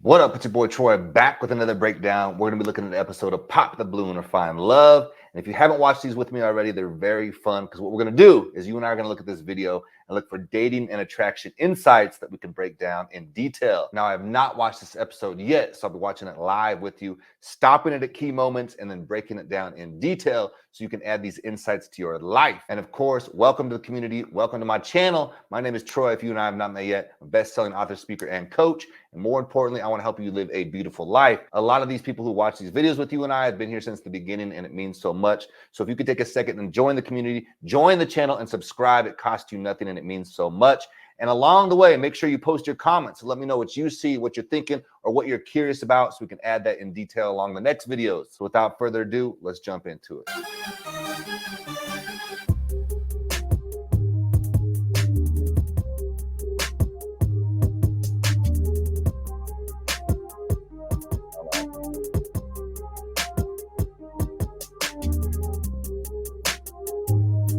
What up? It's your boy Troy back with another breakdown. We're going to be looking at an episode of Pop the Balloon or Find Love. And if you haven't watched these with me already, they're very fun because what we're going to do is you and I are going to look at this video and look for dating and attraction insights that we can break down in detail. Now, I have not watched this episode yet, so I'll be watching it live with you, stopping it at key moments and then breaking it down in detail so you can add these insights to your life. And of course, welcome to the community. Welcome to my channel. My name is Troy. If you and I have not met yet, I'm a best-selling author, speaker, and coach. And more importantly, I want to help you live a beautiful life. A lot of these people who watch these videos with you and I have been here since the beginning, and it means so much. So if you could take a second and join the community, join the channel and subscribe, it costs you nothing and it means so much. And along the way, make sure you post your comments. Let me know what you see, what you're thinking, or what you're curious about so we can add that in detail along the next videos. So without further ado, let's jump into it.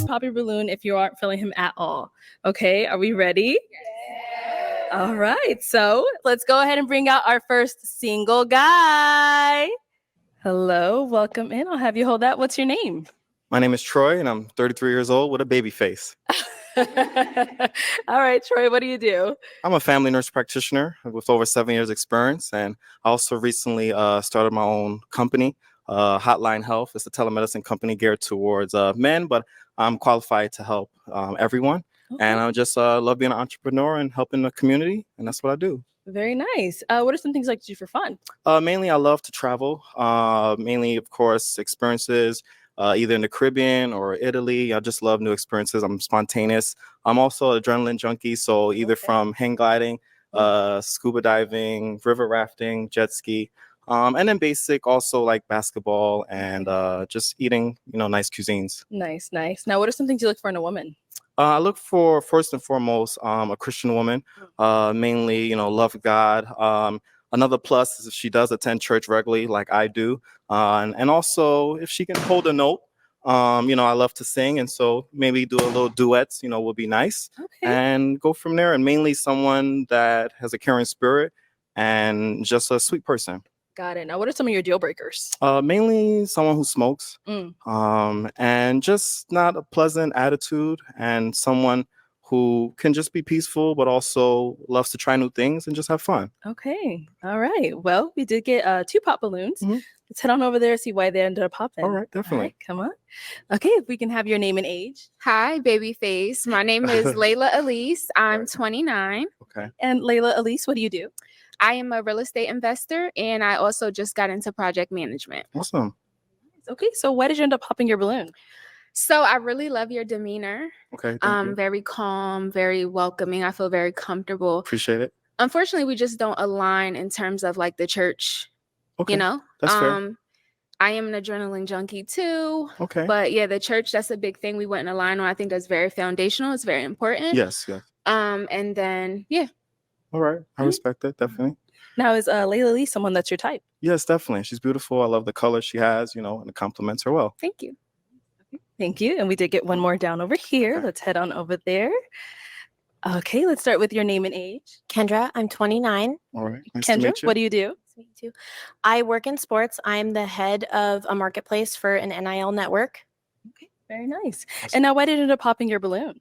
Pop your balloon if you aren't feeling him at all. Okay, are we ready? Yes. All right, so let's go ahead and bring out our first single guy. Hello, welcome in. I'll have you hold that. What's your name? My name is Troy, and I'm 33 years old with a baby face. All right, Troy, what do you do? I'm a family nurse practitioner with over 7 years experience, and I also recently started my own company, Hotline Health. It's a telemedicine company geared towards men, but I'm qualified to help everyone. Okay. And I just love being an entrepreneur and helping the community, and that's what I do. Very nice. What are some things you like to do for fun? Mainly, I love to travel. Mainly, of course, experiences either in the Caribbean or Italy. I just love new experiences. I'm spontaneous. I'm also an adrenaline junkie, so either from hang gliding, scuba diving, river rafting, jet ski. And then basic also like basketball and just eating, nice cuisines. Nice. Now, what are some things you look for in a woman? I look for, first and foremost, a Christian woman, mainly, love God. Another plus is if she does attend church regularly like I do. And also if she can hold a note. I love to sing. And so maybe do a little duets, will be nice. Okay. And go from there. And mainly someone that has a caring spirit and just a sweet person. Got it. Now, what are some of your deal breakers? Mainly someone who smokes, and just not a pleasant attitude, and someone who can just be peaceful, but also loves to try new things and just have fun. Okay. All right. Well, we did get 2 pop balloons. Let's head on over there and see why they ended up popping. All right, definitely. All right, come on. Okay, if we can have your name and age. Hi, babyface. My name is Layla Elise. I'm 29. Okay. And Layla Elise, what do you do? I am a real estate investor, and I also just got into project management. Awesome. Okay, so why did you end up popping your balloon? So I really love your demeanor. Okay, thank you. Very calm, very welcoming. I feel very comfortable. Appreciate it. Unfortunately, we just don't align in terms of like the church. Okay, that's fair. I am an adrenaline junkie too. Okay. But yeah, the church, that's a big thing we wouldn't align on. I think that's very foundational. It's very important. Yes. And then, yeah. All right. I respect that, definitely. Now, is Layla Lee someone that's your type? Yes, definitely. She's beautiful. I love the color she has, and it compliments her well. Thank you. Thank you. And we did get one more down over here. Okay. Let's head on over there. Okay, let's start with your name and age. Kendra, I'm 29. All right. Nice Kendra, to meet you. what do you do? Nice to meet you. I work in sports. I'm the head of a marketplace for an NIL network. Okay, very nice. Awesome. And now, why did it end up popping your balloon?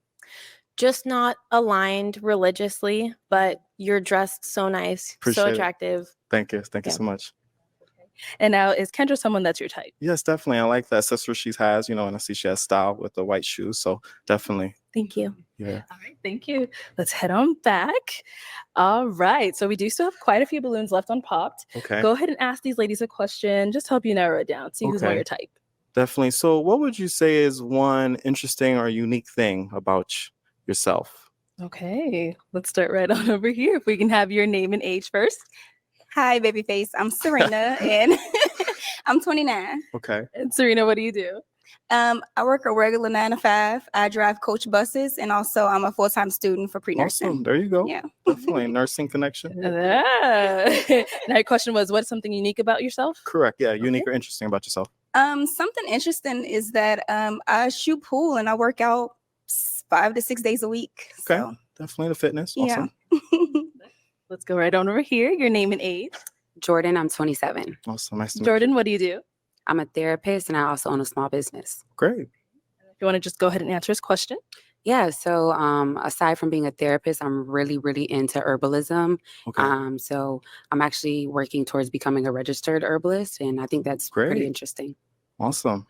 Just not aligned religiously, but you're dressed so nice, Appreciate so it. attractive. Thank you. Thank you so much. And now, is Kendra someone that's your type? Yes, definitely. I like the accessories she has, and I see she has style with the white shoes. So definitely. Thank you. Yeah. All right, thank you. Let's head on back. All right, so we do still have quite a few balloons left unpopped. Okay. Go ahead and ask these ladies a question. Just help you narrow it down. See who's more Okay. your type. Definitely. So what would you say is one interesting or unique thing about yourself? Okay, let's start right on over here. If we can have your name and age first. Hi, babyface. I'm Serena, and I'm 29. Okay. And Serena, what do you do? I work a regular 9 to 5. I drive coach buses, and also I'm a full-time student for pre-nursing. Awesome. There you go. Yeah. Definitely. Nursing connection. Now, your question was, what's something unique about yourself? Correct. Yeah. Unique or interesting about yourself. Something interesting is that I shoot pool, and I work out 5 to 6 days a week. Okay. So, Definitely the fitness. yeah. Awesome. Let's go right on over here. Your name and age. Jordan, I'm 27. Awesome. Nice to meet Jordan, you. what do you do? I'm a therapist and I also own a small business. Great. If you want to just go ahead and answer his question. Yeah, so aside from being a therapist, I'm really, really into herbalism. Okay. So I'm actually working towards becoming a registered herbalist, and I think that's pretty Great. interesting. Awesome.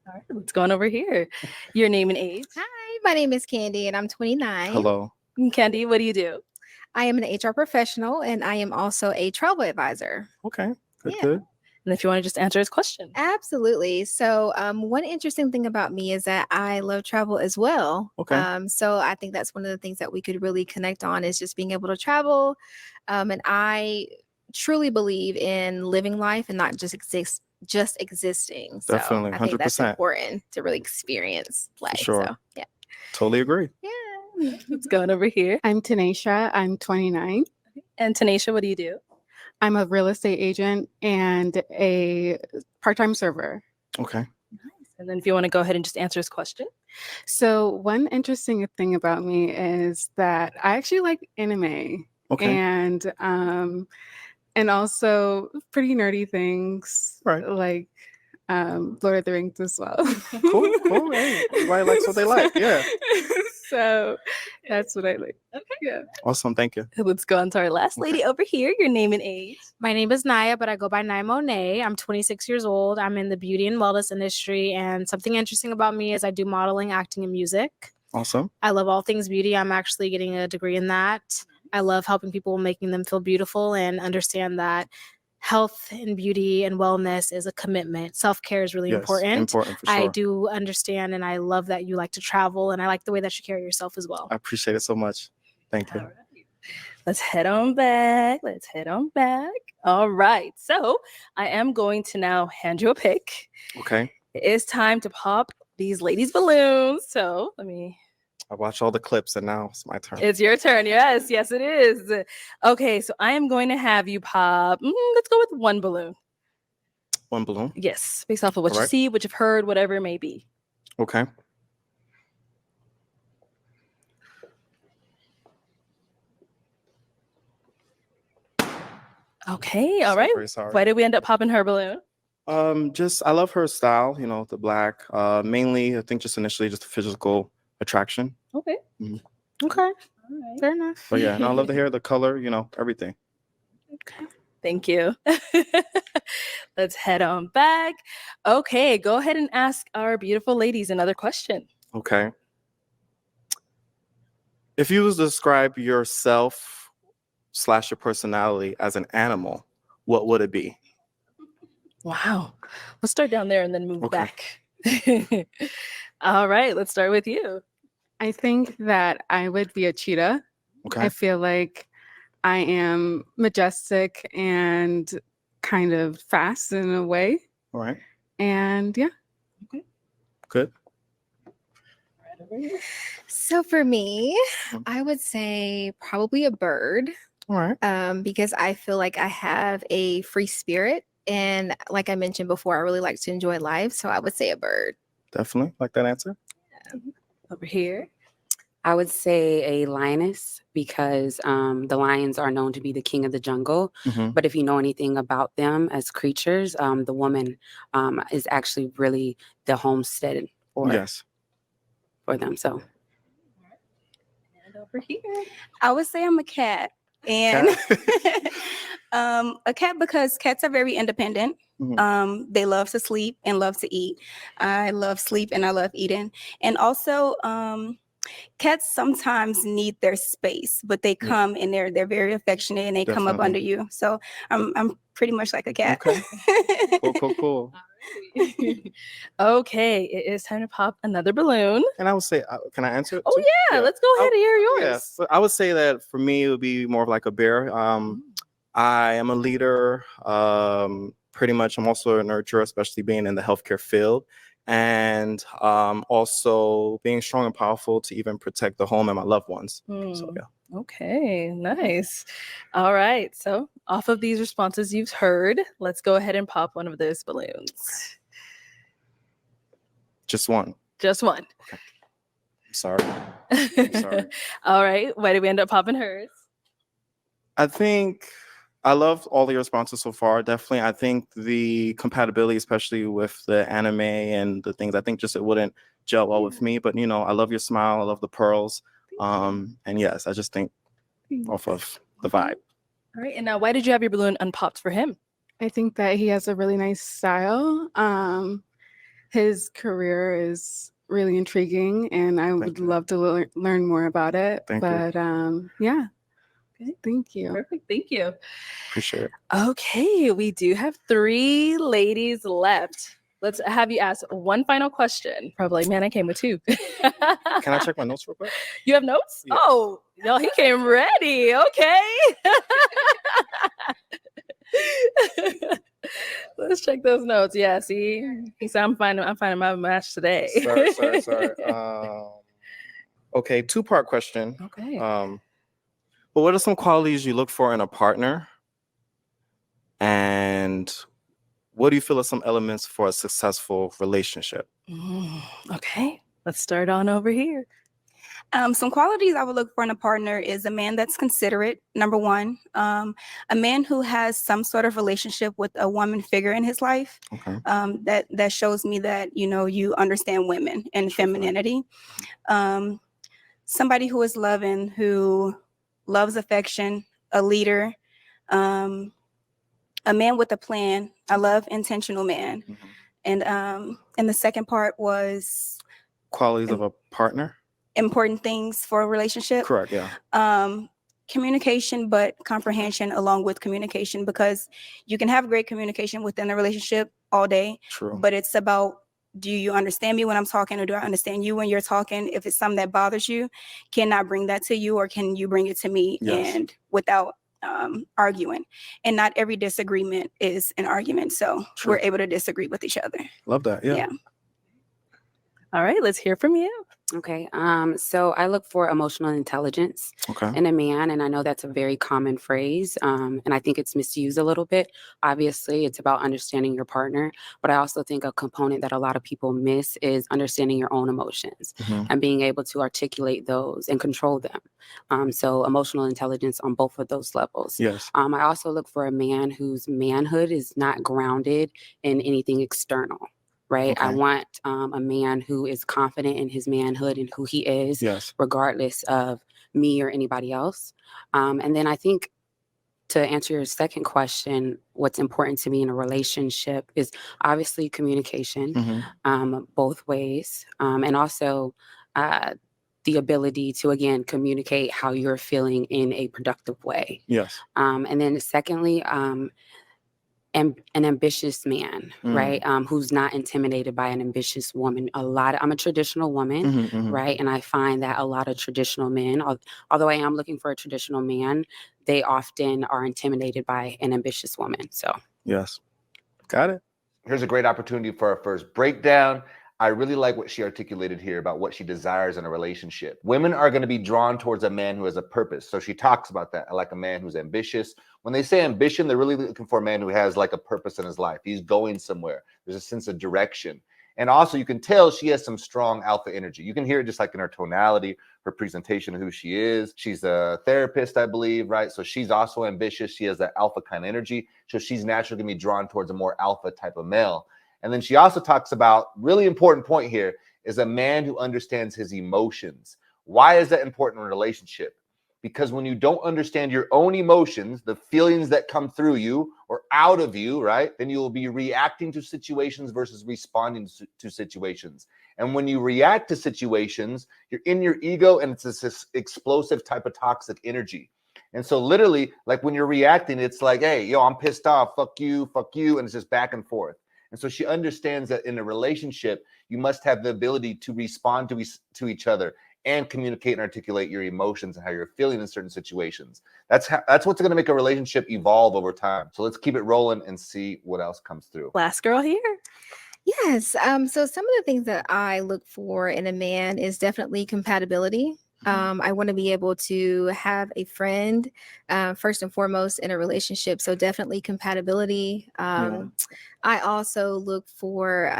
All right, let's go on over here. Your name and age. Hi, my name is Candy and I'm 29. Hello. Candy, what do you do? I am an HR professional and I am also a travel advisor. Okay. Good, Yeah. good. And if you want to just answer his question. Absolutely. So, one interesting thing about me is that I love travel as well. Okay. So I think that's one of the things that we could really connect on is just being able to travel. And I truly believe in living life and not just existing. So Definitely, I think that's 100%. important to really experience life. sure. So, yeah. Totally agree. Yeah. Let's go on over here. I'm Tanisha. I'm 29. And Tanisha, what do you do? I'm a real estate agent and a part-time server. Okay. And then if you want to go ahead and just answer his question. So one interesting thing about me is that I actually like anime Okay. and also pretty nerdy things Right. like Lord of the Rings as well. Cool. Cool. Hey, everybody likes what they like. Yeah. So that's what I like. Okay. Yeah. Awesome. Thank you. Let's go on to our last lady over here. Your name and age. My name is Naya, but I go by Naya Monet. I'm 26 years old. I'm in the beauty and wellness industry. And something interesting about me is I do modeling, acting, and music. Awesome. I love all things beauty. I'm actually getting a degree in that. I love helping people, making them feel beautiful, and understand that health and beauty and wellness is a commitment. Self-care is really Yes, important. important for sure. I do understand, and I love that you like to travel, and I like the way that you carry yourself as well. I appreciate it so much. Thank you. All right. Let's head on back. All right. So I am going to now hand you a pick. Okay. It is time to pop these ladies' balloons. So I watch all the clips and now it's my turn. it's your turn. Yes, it is. Okay, so I am going to have you pop. Let's go with one balloon. One balloon. Yes, based off of what you Correct. see, what you've heard, whatever it may be. Okay. Okay, all right. Very sorry. Why did we end up popping her balloon? Just I love her style, the black. Mainly, I think just initially just the physical attraction. Okay. Mhm. Okay, All right. fair enough. But yeah, and I love the hair, the color, everything. Okay. Thank you. Let's head on back. Okay, go ahead and ask our beautiful ladies another question. Okay. If you was to describe yourself / your personality as an animal, what would it be? Wow. Let's start down there and then move Okay. back. All right, let's start with you. I think that I would be a cheetah. Okay. I feel like I am majestic and kind of fast in a way. All right. And yeah. Good. So for me, Mhm. I would say probably a bird. All right. Because I feel like I have a free spirit. And like I mentioned before, I really like to enjoy life. So I would say a bird. Definitely like that answer. Over here. I would say a lioness because the lions are known to be the king of the jungle. Mhm. But if you know anything about them as creatures, the woman is actually really the homestead Yes. for them. So And over here. I would say I'm a cat. And a cat because cats are very independent. Mhm. They love to sleep and love to eat. I love sleep and I love eating. And also, cats sometimes need their space, but they come and they're very affectionate and they come up Definitely. under you. So I'm pretty much like a cat. Okay. Cool. Okay, it is time to pop another balloon. And I would say, can I answer it? Oh too? yeah, let's go ahead and hear yours. Yeah, so I would say that for me, it would be more of like a bear. I am a leader. Pretty much, I'm also a nurturer, especially being in the healthcare field. And also being strong and powerful to even protect the home and my loved ones. So, yeah. Okay, nice. All right, so off of these responses you've heard, let's go ahead and pop one of those balloons. Just one. Just one. Sorry. Sorry. All right, why did we end up popping hers? I think I love all the responses so far. Definitely, I think the compatibility, especially with the anime and the things, I think just it wouldn't gel well with me. But I love your smile. I love the pearls. And yes, I just think off of the vibe. All right. And now, why did you have your balloon unpopped for him? I think that he has a really nice style. His career is really intriguing, and I would love to learn more about it. Thank you. Yeah. Okay, thank you. Perfect. Thank you. Appreciate it. Okay, we do have 3 ladies left. Let's have you ask one final question. Probably, man, I came with 2. Can I check my notes real quick? You have notes? Yeah. Oh, no, he came ready. Okay. Let's check those notes. Yeah, see, he said I'm finding my match today. Sorry. Okay, 2-part question. Okay. But what are some qualities you look for in a partner? And what do you feel are some elements for a successful relationship? Okay, let's start on over here. Some qualities I would look for in a partner is a man that's considerate, number one. A man who has some sort of relationship with a woman figure in his life. Okay. That shows me that, you understand women and femininity. Somebody who is loving, who loves affection, a leader, a man with a plan. I love intentional man. And the second part was Qualities of a partner? important things for a relationship. Correct, yeah. Communication, but comprehension along with communication, because you can have great communication within a relationship all day. True. But it's about, do you understand me when I'm talking, or do I understand you when you're talking? If it's something that bothers you, can I bring that to you, or can you bring it to me? Yes. And without arguing. And not every disagreement is an argument. So True. we're able to disagree with each other. Love that. Yeah. All right, let's hear from you. Okay. So I look for emotional intelligence Okay. in a man, and I know that's a very common phrase, and I think it's misused a little bit. Obviously, it's about understanding your partner, but I also think a component that a lot of people miss is understanding your own emotions and being able to articulate those and control them. So emotional intelligence on both of those levels. Yes. I also look for a man whose manhood is not grounded in anything external. Right. Okay. I want a man who is confident in his manhood and who he is, Yes. regardless of me or anybody else. And then I think, to answer your second question, what's important to me in a relationship is obviously communication, both ways, and also the ability to, again, communicate how you're feeling in a productive way. Yes. And then secondly, an ambitious man, right? Who's not intimidated by an ambitious woman. I'm a traditional woman, right? And I find that a lot of traditional men, although I am looking for a traditional man, they often are intimidated by an ambitious woman. So yes. Got it. Here's a great opportunity for our first breakdown. I really like what she articulated here about what she desires in a relationship. Women are going to be drawn towards a man who has a purpose. So she talks about that. I like a man who's ambitious. When they say ambition, they're really looking for a man who has like a purpose in his life. He's going somewhere. There's a sense of direction. And also you can tell she has some strong alpha energy. You can hear it just like in her tonality, her presentation of who she is. She's a therapist, I believe, right? So she's also ambitious. She has that alpha kind of energy. So she's naturally going to be drawn towards a more alpha type of male. And then she also talks about, really important point here, is a man who understands his emotions. Why is that important in a relationship? Because when you don't understand your own emotions, the feelings that come through you or out of you, right, then you will be reacting to situations versus responding to situations. And when you react to situations, you're in your ego, and it's this explosive type of toxic energy. And so literally, like when you're reacting, it's like, hey, yo, I'm pissed off, fuck you, and it's just back and forth. And so she understands that in a relationship, you must have the ability to respond to each other and communicate and articulate your emotions and how you're feeling in certain situations. That's what's going to make a relationship evolve over time. So let's keep it rolling and see what else comes through. Last girl here. Yes. So some of the things that I look for in a man is definitely compatibility. I want to be able to have a friend, first and foremost, in a relationship. So definitely compatibility. I also look for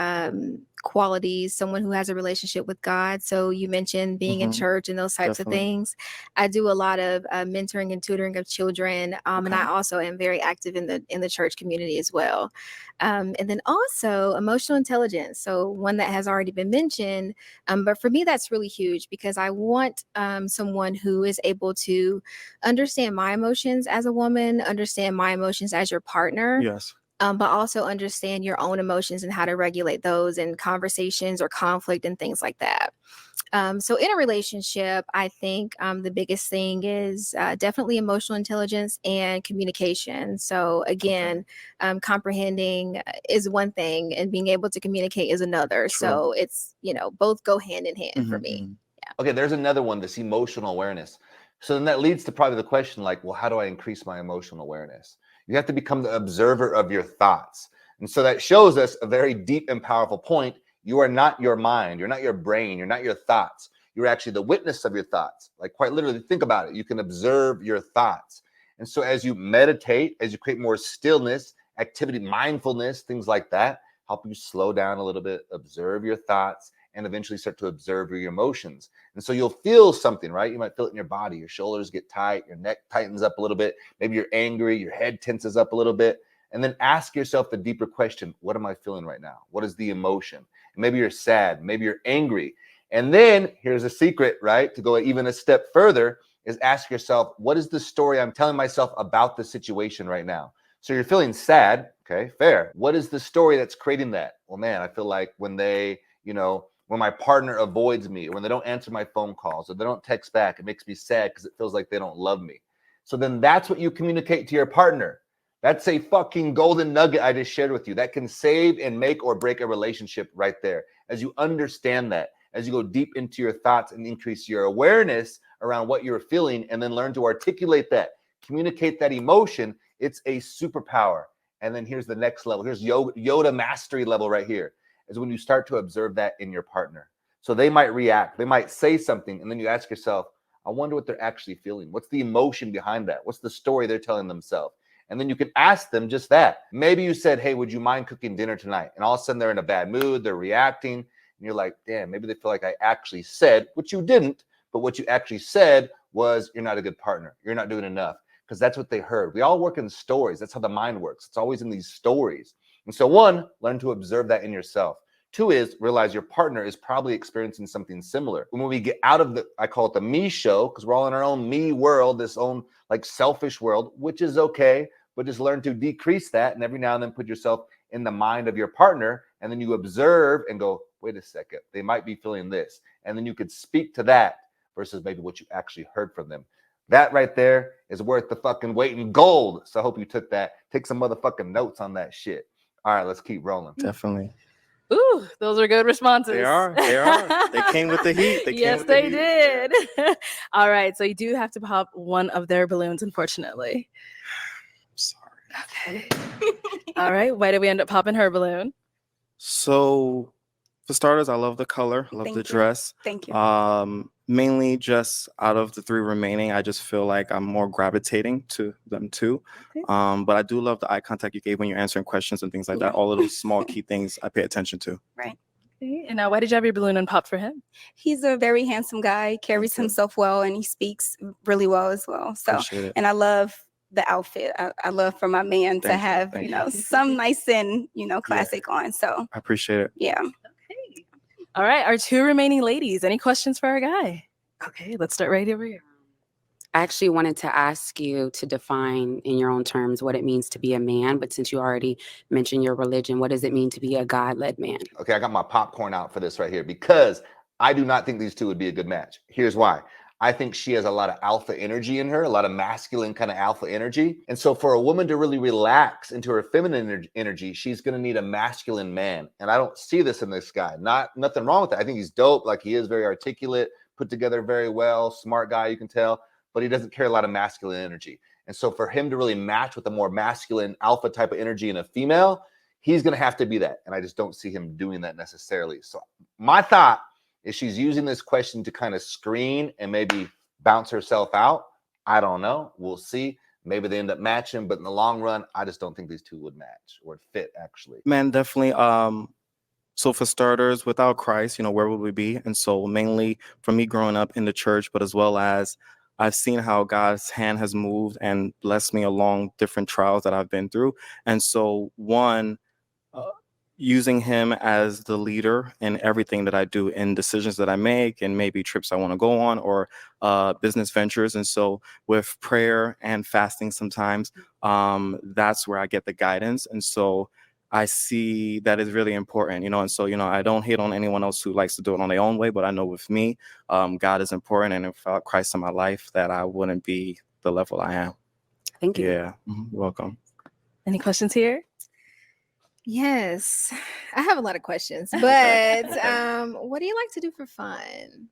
qualities, someone who has a relationship with God. So you mentioned being in church and those types of things. I do a lot of mentoring and tutoring of children, and I also am very active in the church community as well. And then also emotional intelligence. So one that has already been mentioned, but for me that's really huge because I want someone who is able to understand my emotions as a woman, understand my emotions as your partner. Yes. But also understand your own emotions and how to regulate those in conversations or conflict and things like that. So in a relationship, I think the biggest thing is definitely emotional intelligence and communication. So again, comprehending is one thing and being able to communicate is another. True. So it's, both go hand in hand for me. Okay, there's another one, this emotional awareness. So then that leads to probably the question like, well, how do I increase my emotional awareness? You have to become the observer of your thoughts. And so that shows us a very deep and powerful point. You are not your mind. You're not your brain. You're not your thoughts. You're actually the witness of your thoughts. Like quite literally, think about it. You can observe your thoughts. And so as you meditate, as you create more stillness, activity, mindfulness, things like that, help you slow down a little bit, observe your thoughts, and eventually start to observe your emotions. And so you'll feel something, right? You might feel it in your body. Your shoulders get tight, your neck tightens up a little bit. Maybe you're angry, your head tenses up a little bit. And then ask yourself the deeper question, what am I feeling right now? What is the emotion? Maybe you're sad, maybe you're angry. And then here's a secret, right? To go even a step further is ask yourself, what is the story I'm telling myself about the situation right now? So you're feeling sad, okay, fair. What is the story that's creating that? Well, man, I feel like when they, when my partner avoids me, or when they don't answer my phone calls, or they don't text back, it makes me sad because it feels like they don't love me. So then that's what you communicate to your partner. That's a fucking golden nugget I just shared with you. That can save and make or break a relationship right there. As you understand that, as you go deep into your thoughts and increase your awareness around what you're feeling, and then learn to articulate that, communicate that emotion, it's a superpower. And then here's the next level. Here's Yoda mastery level right here. Is when you start to observe that in your partner. So they might react, they might say something, and then you ask yourself, I wonder what they're actually feeling. What's the emotion behind that? What's the story they're telling themselves? And then you can ask them just that. Maybe you said, hey, would you mind cooking dinner tonight? And all of a sudden they're in a bad mood, they're reacting, and you're like, damn, maybe they feel like I actually said, which you didn't, but what you actually said was, you're not a good partner. You're not doing enough. Because that's what they heard. We all work in stories. That's how the mind works. It's always in these stories. And so one, learn to observe that in yourself. Two is realize your partner is probably experiencing something similar. When we get out of I call it the me show, because we're all in our own me world, this own like selfish world, which is okay, but just learn to decrease that. And every now and then put yourself in the mind of your partner. And then you observe and go, wait a second, they might be feeling this. And then you could speak to that versus maybe what you actually heard from them. That right there is worth the fucking weight in gold. So I hope you took that. Take some motherfucking notes on that shit. All right, let's keep rolling. Definitely. Ooh, those are good responses. They are. They came with the heat. Yes, they did. All right, so you do have to pop one of their balloons, unfortunately. I'm sorry. Okay. All right, why did we end up popping her balloon? So, for starters, I love the color. I love the dress. Thank you. Mainly just out of the three remaining, I just feel like I'm more gravitating to them too. Okay. But I do love the eye contact you gave when you're answering questions and things like that. All of those small key things I pay attention to. Right. Okay. And now, why did you have your balloon unpopped for him? He's a very handsome guy, carries himself well, and he speaks really well as well. So, Appreciate it. and I love the outfit. I love for my man to have, some nice and, classic on. So I appreciate it. yeah. Okay. All right, our two remaining ladies. Any questions for our guy? Okay, let's start right over here. I actually wanted to ask you to define in your own terms what it means to be a man, but since you already mentioned your religion, what does it mean to be a God-led man? Okay, I got my popcorn out for this right here because I do not think these two would be a good match. Here's why. I think she has a lot of alpha energy in her, a lot of masculine kind of alpha energy. And so for a woman to really relax into her feminine energy, she's going to need a masculine man. And I don't see this in this guy. Nothing wrong with that. I think he's dope. Like he is very articulate, put together very well, smart guy, you can tell, but he doesn't carry a lot of masculine energy. And so for him to really match with a more masculine alpha type of energy in a female, he's going to have to be that. And I just don't see him doing that necessarily. So my thought is she's using this question to kind of screen and maybe bounce herself out. I don't know. We'll see. Maybe they end up matching, but in the long run, I just don't think these two would match or fit actually. Man, definitely. So for starters, without Christ, where would we be? And so mainly for me growing up in the church, but as well as I've seen how God's hand has moved and blessed me along different trials that I've been through. And so using him as the leader in everything that I do, in decisions that I make, and maybe trips I want to go on, or business ventures. And so with prayer and fasting sometimes, that's where I get the guidance. And so I see that is really important, and so, I don't hate on anyone else who likes to do it on their own way, but I know with me, God is important. And without Christ in my life, that I wouldn't be the level I am. Thank you. Yeah. Welcome. Any questions here? Yes, I have a lot of questions, but what do you like to do for fun?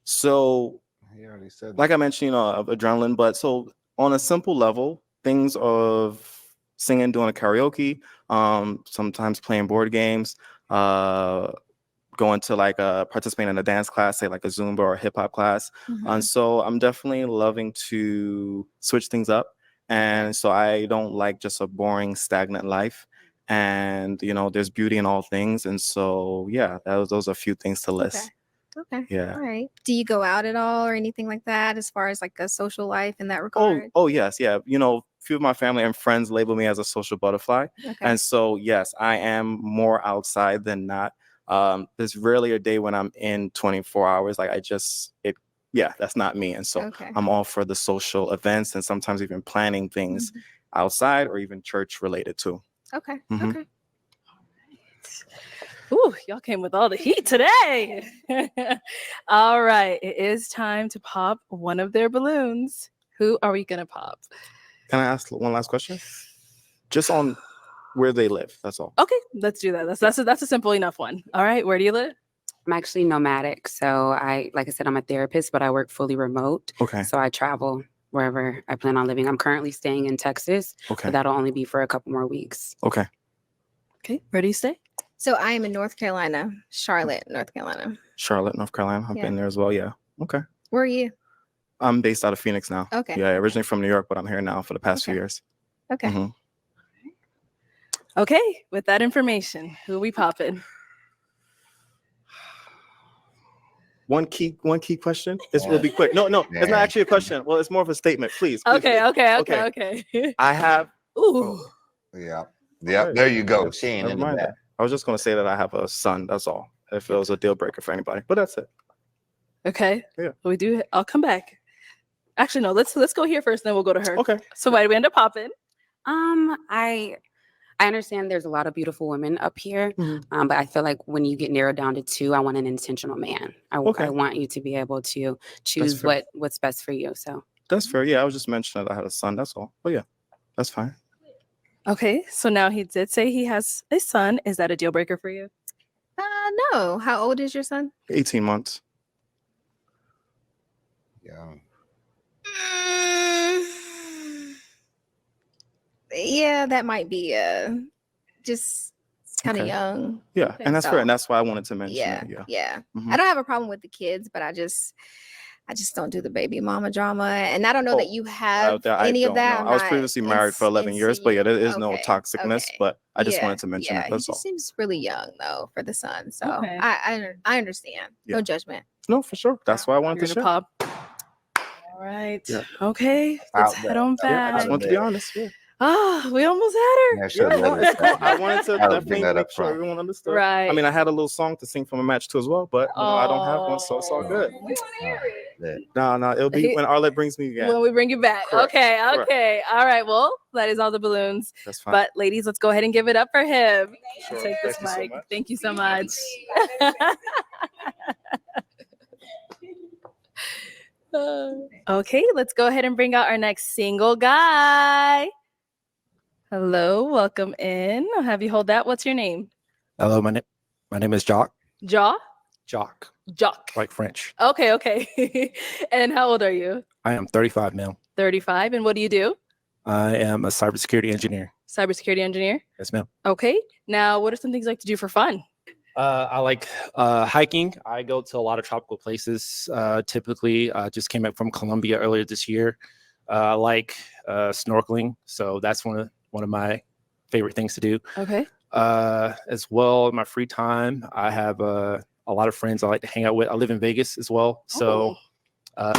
So, He already said like I mentioned, of adrenaline, but so on a simple level, things of singing, doing a karaoke, sometimes playing board games, going to participating in a dance class, say like a Zumba or a hip hop class. And so I'm definitely loving to switch things up. And so I don't like just a boring, stagnant life. And, there's beauty in all things. And so, yeah, those are a few things to list. Okay. Yeah. All right. Do you go out at all or anything like that as far as like a social life in that regard? Oh, yes. Yeah. A few of my family and friends label me as a social butterfly. Okay. And so, yes, I am more outside than not. There's rarely a day when I'm in 24 hours. That's not me. And so I'm all for the social events and sometimes even planning things outside or even church related too. Okay. Mhm. Okay. Ooh, y'all came with all the heat today. All right, it is time to pop one of their balloons. Who are we gonna pop? Can I ask one last question? Just on where they live. That's all. Okay, let's do that. That's a simple enough one. All right, where do you live? I'm actually nomadic. So like I said, I'm a therapist, but I work fully remote. Okay. So I travel wherever I plan on living. I'm currently staying in Texas, Okay. but that'll only be for a couple more weeks. Okay. Okay, where do you stay? So I am in North Carolina, Charlotte, North Carolina. Charlotte, North Carolina. I've been there as well. Yeah. Okay. Where are you? I'm based out of Phoenix now. Okay. Yeah, originally from New York, but I'm here now for the past few years. Okay. Mhm. Okay, with that information, who are we popping? One key question. This will be quick. No, it's not actually a question. Well, it's more of a statement. Please. Okay. I have. Ooh. Yeah. Yep. There you go. Yes, Shane never in the mind back. that. I was just going to say that I have a son. That's all. If it was a deal breaker for anybody, but that's it. Okay. Yeah. We do. I'll come back. Actually, no. Let's go here first, then we'll go to her. Okay. So why do we end up popping? I understand there's a lot of beautiful women up here, but I feel like when you get narrowed down to two, I want an intentional man. I want you to be able to choose what's best for you. So that's fair. Yeah, I was just mentioning that I had a son. That's all. But yeah, that's fine. Okay, so now he did say he has a son. Is that a deal breaker for you? No. How old is your son? 18 months. Yeah. Yeah, that might be just kind of young. Yeah, and that's fair, and that's why I wanted to mention Yeah, it. yeah. Mhm. I don't have a problem with the kids, but I just don't do the baby mama drama, and I don't know that you have any of that. I was previously married for 11 years, but yeah, there is no toxicness. But I just wanted to mention that. That's he all. just seems really young though for the son, so Okay. I understand. Yeah. No judgment. No, for sure. That's why I wanted to You're share. gonna pop. All right. Yeah. Okay. Let's head on Yeah, I back. just want to be honest. Yeah. We almost had her. Yeah, No, it's cool. I wanted to definitely that make up sure front. everyone understood. Right. I mean, I had a little song to sing from a match too as well, but I don't have one, so it's all good. No, it'll be when Arlette brings me again. When we bring you back. Correct. Okay. Correct. All right. Well, that is all the balloons. That's fine. But ladies, let's go ahead and give it up for him. Sure. Take this Thank you so mic. much. Thank you so much. Okay, let's go ahead and bring out our next single guy. Hello, welcome in. I'll have you hold that. What's your name? Hello, my name is Jock. Jaw? Jock, Jock. like French. Okay. And how old are you? I am 35 now. 35. And what do you do? I am a cybersecurity engineer. Cybersecurity engineer? Yes, ma'am. Okay. Now, what are some things you like to do for fun? I like hiking. I go to a lot of tropical places. Typically, just came back from Colombia earlier this year. I like snorkeling, so that's one of my favorite things to do. Okay. As well, in my free time, I have a lot of friends I like to hang out with. I live in Vegas as well, so I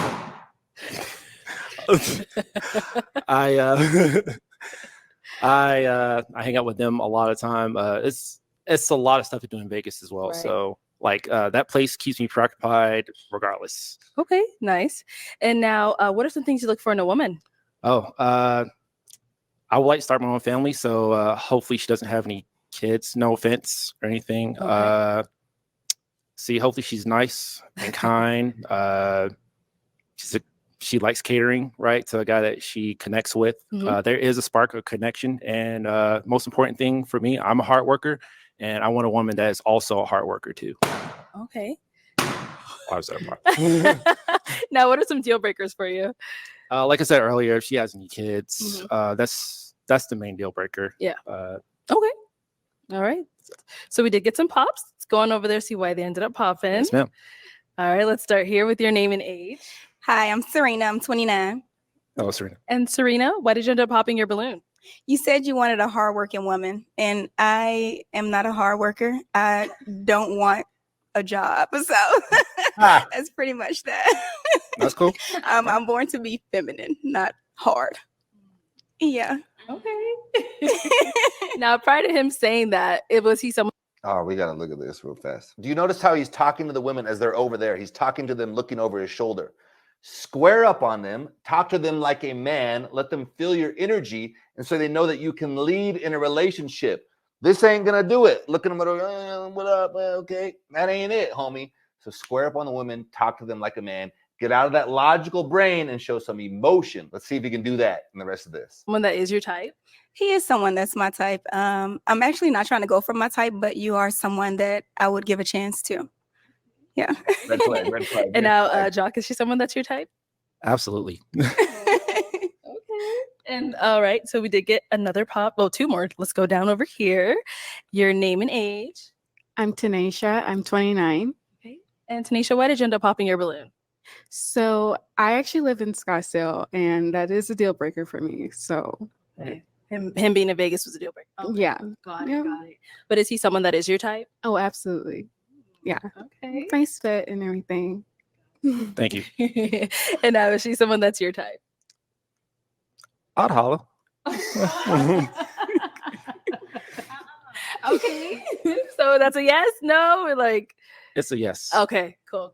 I hang out with them a lot of time. It's a lot of stuff to do in Vegas as well. Right. So like that place keeps me preoccupied regardless. Okay, nice. And now, what are some things you look for in a woman? Oh, I would like to start my own family, so hopefully she doesn't have any kids. No offense or anything. Okay. Hopefully she's nice and kind. She likes catering, right? To a guy that she connects with. There is a spark of connection, and most important thing for me, I'm a hard worker, and I want a woman that is also a hard worker too. Okay. Why was that part? Now, what are some deal breakers for you? Like I said earlier, if she has any kids, that's the main deal breaker. Yeah. Okay. All right. So we did get some pops. Let's go on over there, see why they ended up popping. Yes, ma'am. All right. Let's start here with your name and age. Hi, I'm Serena. I'm 29. Oh, Serena. And Serena, why did you end up popping your balloon? You said you wanted a hardworking woman, and I am not a hard worker. I don't want a job, so that's pretty much that. That's cool. I'm born to be feminine, not hard. Yeah. Okay. Now, prior to him saying that, was he someone? Oh, we got to look at this real fast. Do you notice how he's talking to the women as they're over there? He's talking to them, looking over his shoulder. Square up on them, talk to them like a man, let them feel your energy, and so they know that you can lead in a relationship. This ain't gonna do it. Looking at them, what up? Well, okay, that ain't it, homie. So square up on the women, talk to them like a man, get out of that logical brain and show some emotion. Let's see if you can do that in the rest of this. Someone that is your type? He is someone that's my type. I'm actually not trying to go for my type, but you are someone that I would give a chance to. Yeah. Red flag, red flag. And now, Jock, is she someone that's your type? Absolutely. Okay. And all right, so we did get another pop. Well, two more. Let's go down over here. Your name and age. I'm Tanisha. I'm 29. Okay. And Tanisha, why did you end up popping your balloon? So I actually live in Scottsdale, and that is a deal breaker for me. So okay. Him being in Vegas was a deal breaker. Okay. Yeah. Got it. But is he someone that is your type? Oh, absolutely. Yeah. Okay. Nice fit and everything. Thank you. And now, is she someone that's your type? I'd holler. Okay. So that's a yes, no, or like it's a yes. Okay, cool.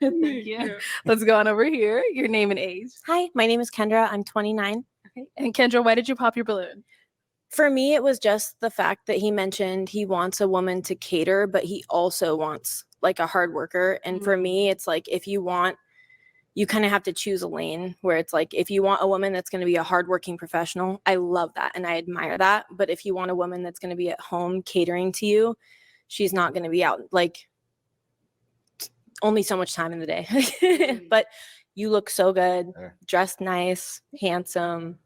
Thank you. Let's go on over here. Your name and age. Hi, my name is Kendra. I'm 29. Okay. And Kendra, why did you pop your balloon? For me, it was just the fact that he mentioned he wants a woman to cater, but he also wants like a hard worker. And for me, it's like if you want, you kind of have to choose a lane where it's like if you want a woman that's going to be a hardworking professional, I love that and I admire that. But if you want a woman that's going to be at home catering to you, she's not going to be out like only so much time in the day. But you look so good, dressed nice, handsome.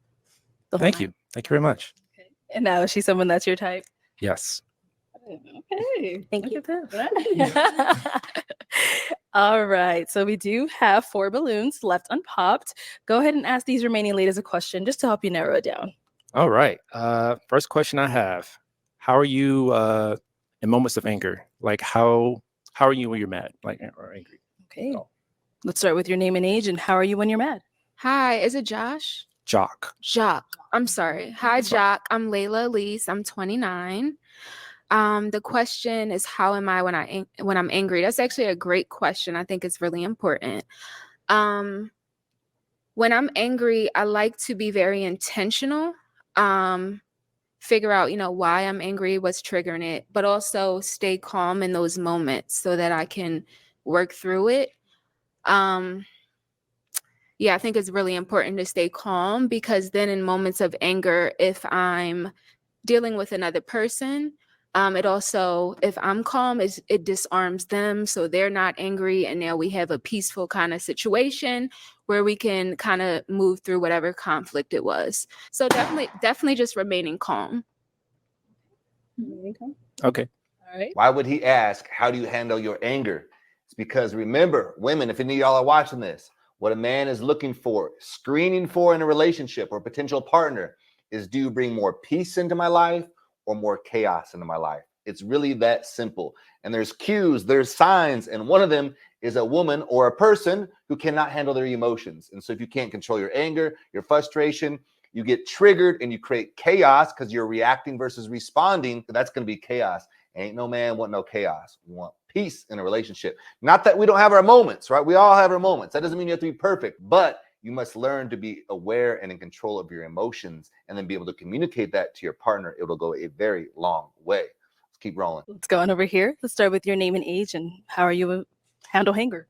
Thank you. Thank you very much. Okay. And now, is she someone that's your type? Yes. Okay. Thank you. All right. So we do have 4 balloons left unpopped. Go ahead and ask these remaining ladies a question just to help you narrow it down. All right. First question I have. How are you in moments of anger? Like how are you when you're mad? Like or angry? Okay. Let's start with your name and age and how are you when you're mad? Hi, is it Josh? Jock. I'm sorry. Hi, Jock. I'm Layla Elise. I'm 29. The question is, how am I when I'm angry? That's actually a great question. I think it's really important. When I'm angry, I like to be very intentional. Figure out, why I'm angry, what's triggering it, but also stay calm in those moments so that I can work through it. Yeah, I think it's really important to stay calm because then in moments of anger, if I'm dealing with another person, it also, if I'm calm, it disarms them so they're not angry. And now we have a peaceful kind of situation where we can kind of move through whatever conflict it was. So definitely just remaining calm. Okay. All right. Why would he ask, how do you handle your anger? It's because remember, women, if any of y'all are watching this, what a man is looking for, screening for in a relationship or potential partner is, do you bring more peace into my life or more chaos into my life. It's really that simple. And there's cues, there's signs, and one of them is a woman or a person who cannot handle their emotions. And so if you can't control your anger, your frustration, you get triggered and you create chaos because you're reacting versus responding. That's going to be chaos. Ain't no man want no chaos. We want peace in a relationship. Not that we don't have our moments, right? We all have our moments. That doesn't mean you have to be perfect, but you must learn to be aware and in control of your emotions and then be able to communicate that to your partner. It will go a very long way. Let's keep rolling. Let's go on over here. Let's start with your name and age and how are you handle anger?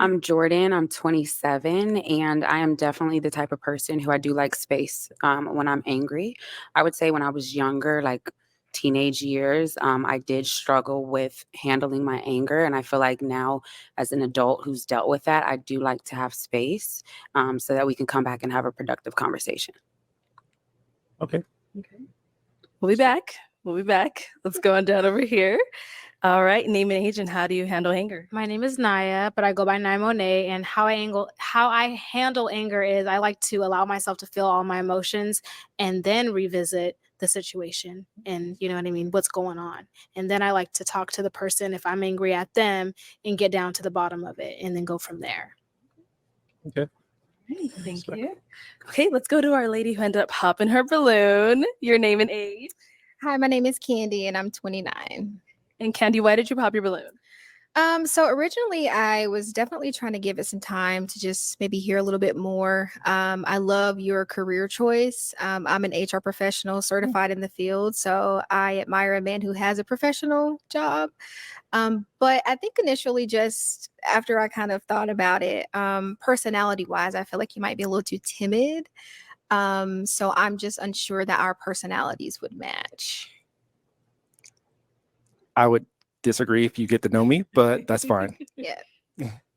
I'm Jordan. I'm 27, and I am definitely the type of person who I do like space when I'm angry. I would say when I was younger, like teenage years, I did struggle with handling my anger. And I feel like now, as an adult who's dealt with that, I do like to have space so that we can come back and have a productive conversation. Okay. We'll be back. Let's go on down over here. All right, name and age and how do you handle anger? My name is Naya, but I go by Naya Monet. And how I handle anger is I like to allow myself to feel all my emotions and then revisit the situation and, you know what I mean, what's going on. And then I like to talk to the person if I'm angry at them and get down to the bottom of it and then go from there. Okay. Thank you. Okay, let's go to our lady who ended up popping her balloon. Your name and age. Hi, my name is Candy and I'm 29. And Candy, why did you pop your balloon? So originally I was definitely trying to give it some time to just maybe hear a little bit more. I love your career choice. I'm an HR professional certified in the field, so I admire a man who has a professional job. But I think initially, just after I kind of thought about it, personality wise, I feel like you might be a little too timid. So I'm just unsure that our personalities would match. I would disagree if you get to know me, but that's fine. Yeah.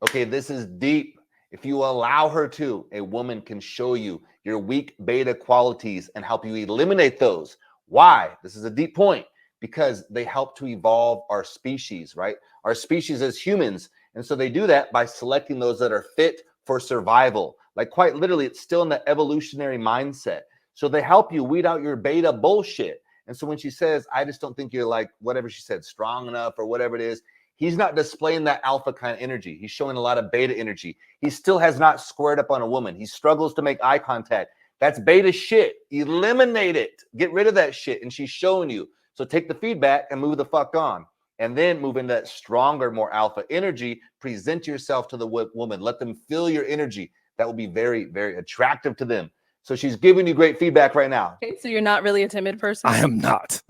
Okay, this is deep. If you allow her to, a woman can show you your weak beta qualities and help you eliminate those. Why? This is a deep point because they help to evolve our species, right? Our species as humans. And so they do that by selecting those that are fit for survival. Like quite literally, it's still in the evolutionary mindset. So they help you weed out your beta bullshit. And so when she says, I just don't think you're like, whatever she said, strong enough or whatever it is, he's not displaying that alpha kind of energy. He's showing a lot of beta energy. He still has not squared up on a woman. He struggles to make eye contact. That's beta shit. Eliminate it. Get rid of that shit. And she's showing you. So take the feedback and move the fuck on. And then move into that stronger, more alpha energy. Present yourself to the woman. Let them feel your energy. That will be very, very attractive to them. So she's giving you great feedback right now. Okay, so you're not really a timid person? I am not.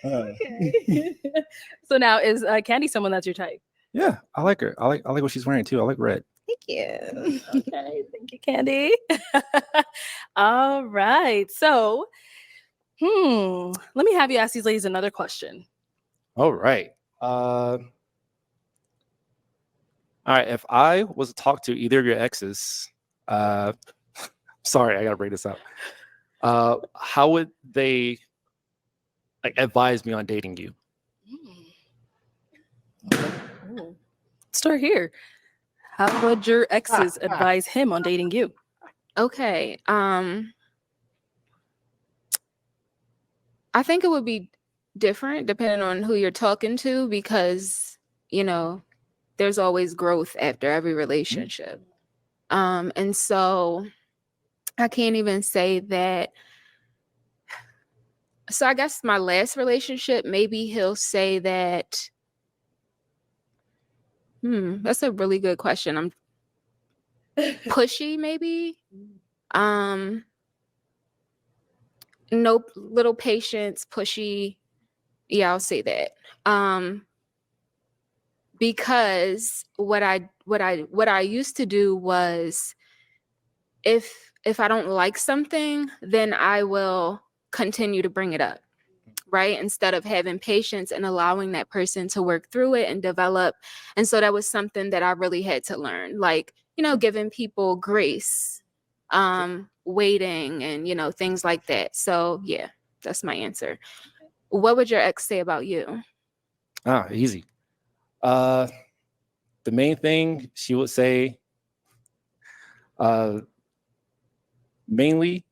Okay. So now is Candy someone that's your type? Yeah, I like her. I like what she's wearing too. I like red. Thank you. Okay, thank you, Candy. All right. So, let me have you ask these ladies another question. All right. All right. If I was to talk to either of your exes, sorry, I gotta break this up. How would they advise me on dating you? Start here. How would your exes advise him on dating you? Okay. I think it would be different depending on who you're talking to because, there's always growth after every relationship. And so I can't even say that. So I guess my last relationship, maybe he'll say that. That's a really good question. I'm pushy, maybe. Nope, little patience, pushy. Yeah, I'll say that. Because what I used to do was if I don't like something, then I will continue to bring it up, right? Instead of having patience and allowing that person to work through it and develop. And so that was something that I really had to learn, giving people grace, waiting and, things like that. So yeah, that's my answer. What would your ex say about you? Easy. The main thing she would say, mainly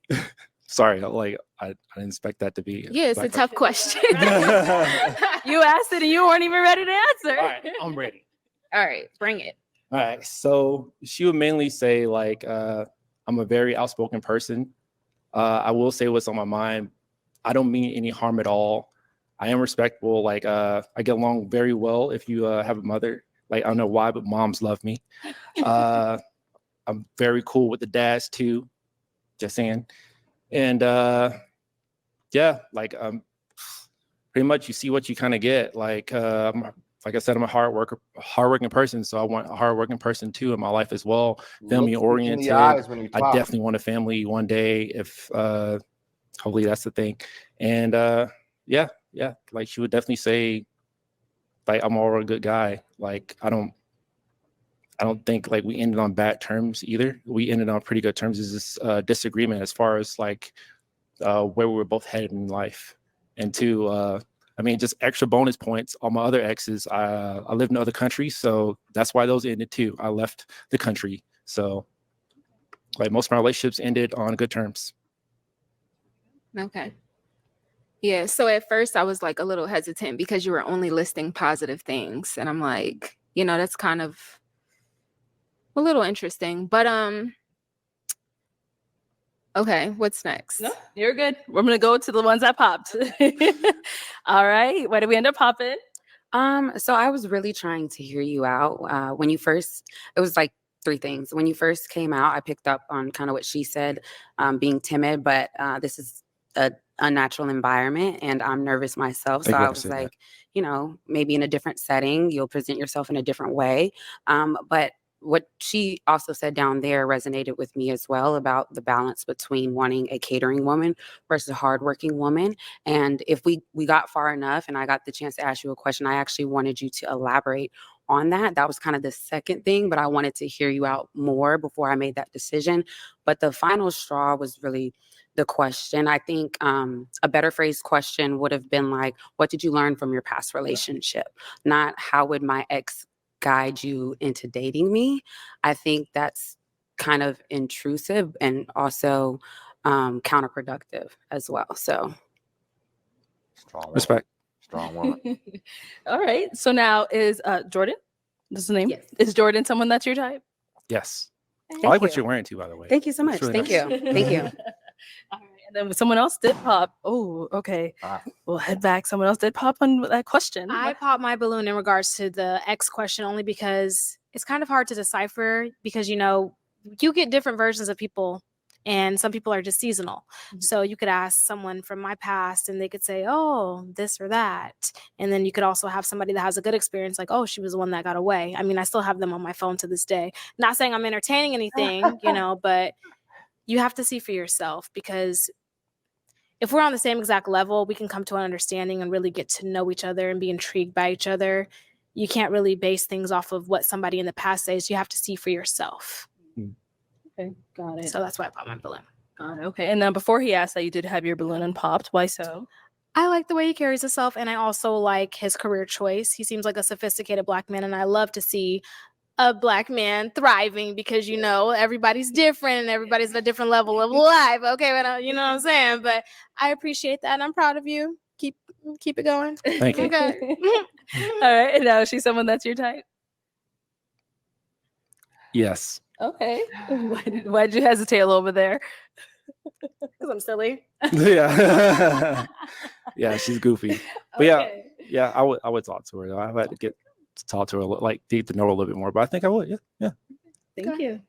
Sorry, like I didn't expect that to be. Yeah, it's a tough question. You asked it and you weren't even ready to answer. All right, I'm ready. All right, bring it. All right, so she would mainly say like I'm a very outspoken person. I will say what's on my mind. I don't mean any harm at all. I am respectful. Like I get along very well if you have a mother. Like I don't know why, but moms love me. I'm very cool with the dads too. Just saying. And yeah, like pretty much you see what you kind of get. Like like I said, I'm a hardworking person, so I want a hardworking person too in my life as well. Family oriented. I definitely want a family one day if hopefully that's the thing. And yeah, like she would definitely say like I'm all a good guy. Like I don't think like we ended on bad terms either. We ended on pretty good terms. Is this disagreement as far as like where we were both headed in life. And two, I mean, just extra bonus points on my other exes. I lived in other countries, so that's why those ended too. I left the country. So like most of my relationships ended on good terms. Okay. Yeah, so at first I was like a little hesitant because you were only listing positive things. And I'm like, you know, that's kind of a little interesting. But okay, what's next? No, you're good. We're gonna go to the ones that popped. All right. Why did we end up popping? So I was really trying to hear you out. When you first, it was like three things. When you first came out, I picked up on kind of what she said, being timid, but this is a unnatural environment and I'm nervous myself. So I was like, you know, maybe in a different setting, you'll present yourself in a different way. But what she also said down there resonated with me as well about the balance between wanting a catering woman versus a hardworking woman. And if we got far enough and I got the chance to ask you a question, I actually wanted you to elaborate on that. That was kind of the second thing, but I wanted to hear you out more before I made that decision. But the final straw was really the question. I think a better phrased question would have been like, what did you learn from your past relationship? Not how would my ex guide you into dating me? I think that's kind of intrusive and also counterproductive as well. So Strong respect. Strong woman. All right. So now is Jordan? This is the name? Yes. Is Jordan someone that's your type? Yes. Thank I like you. what you're wearing too, by the way. Thank you so much. It's really Thank nice. you. Thank you. All right. And then someone else did pop. Oh, okay. We'll head back. Someone else did pop on that question. I popped my balloon in regards to the X question only because it's kind of hard to decipher because, you know, you get different versions of people and some people are just seasonal. So you could ask someone from my past and they could say, oh, this or that. And then you could also have somebody that has a good experience like, oh, she was the one that got away. I mean, I still have them on my phone to this day. Not saying I'm entertaining anything, you know, but you have to see for yourself because if we're on the same exact level, we can come to an understanding and really get to know each other and be intrigued by each other. You can't really base things off of what somebody in the past says. You have to see for yourself. Okay, got it. So that's why I popped my balloon. Got it. Okay. And then before he asked that you did have your balloon unpopped. Why so? I like the way he carries himself, and I also like his career choice. He seems like a sophisticated Black man, and I love to see a Black man thriving because, you know, everybody's different and everybody's at a different level of life. Okay, but you know what I'm saying? But I appreciate that, and I'm proud of you. Keep it going. Thank you. Okay. All right. And now is she someone that's your type? Yes. Okay. Why did you hesitate a little bit there? Because I'm silly. Yeah. Yeah, she's goofy. But Okay. yeah, I would talk to her though. I've had to get to talk to her like get to know her a little bit more. But I think I would. Yeah. Thank you.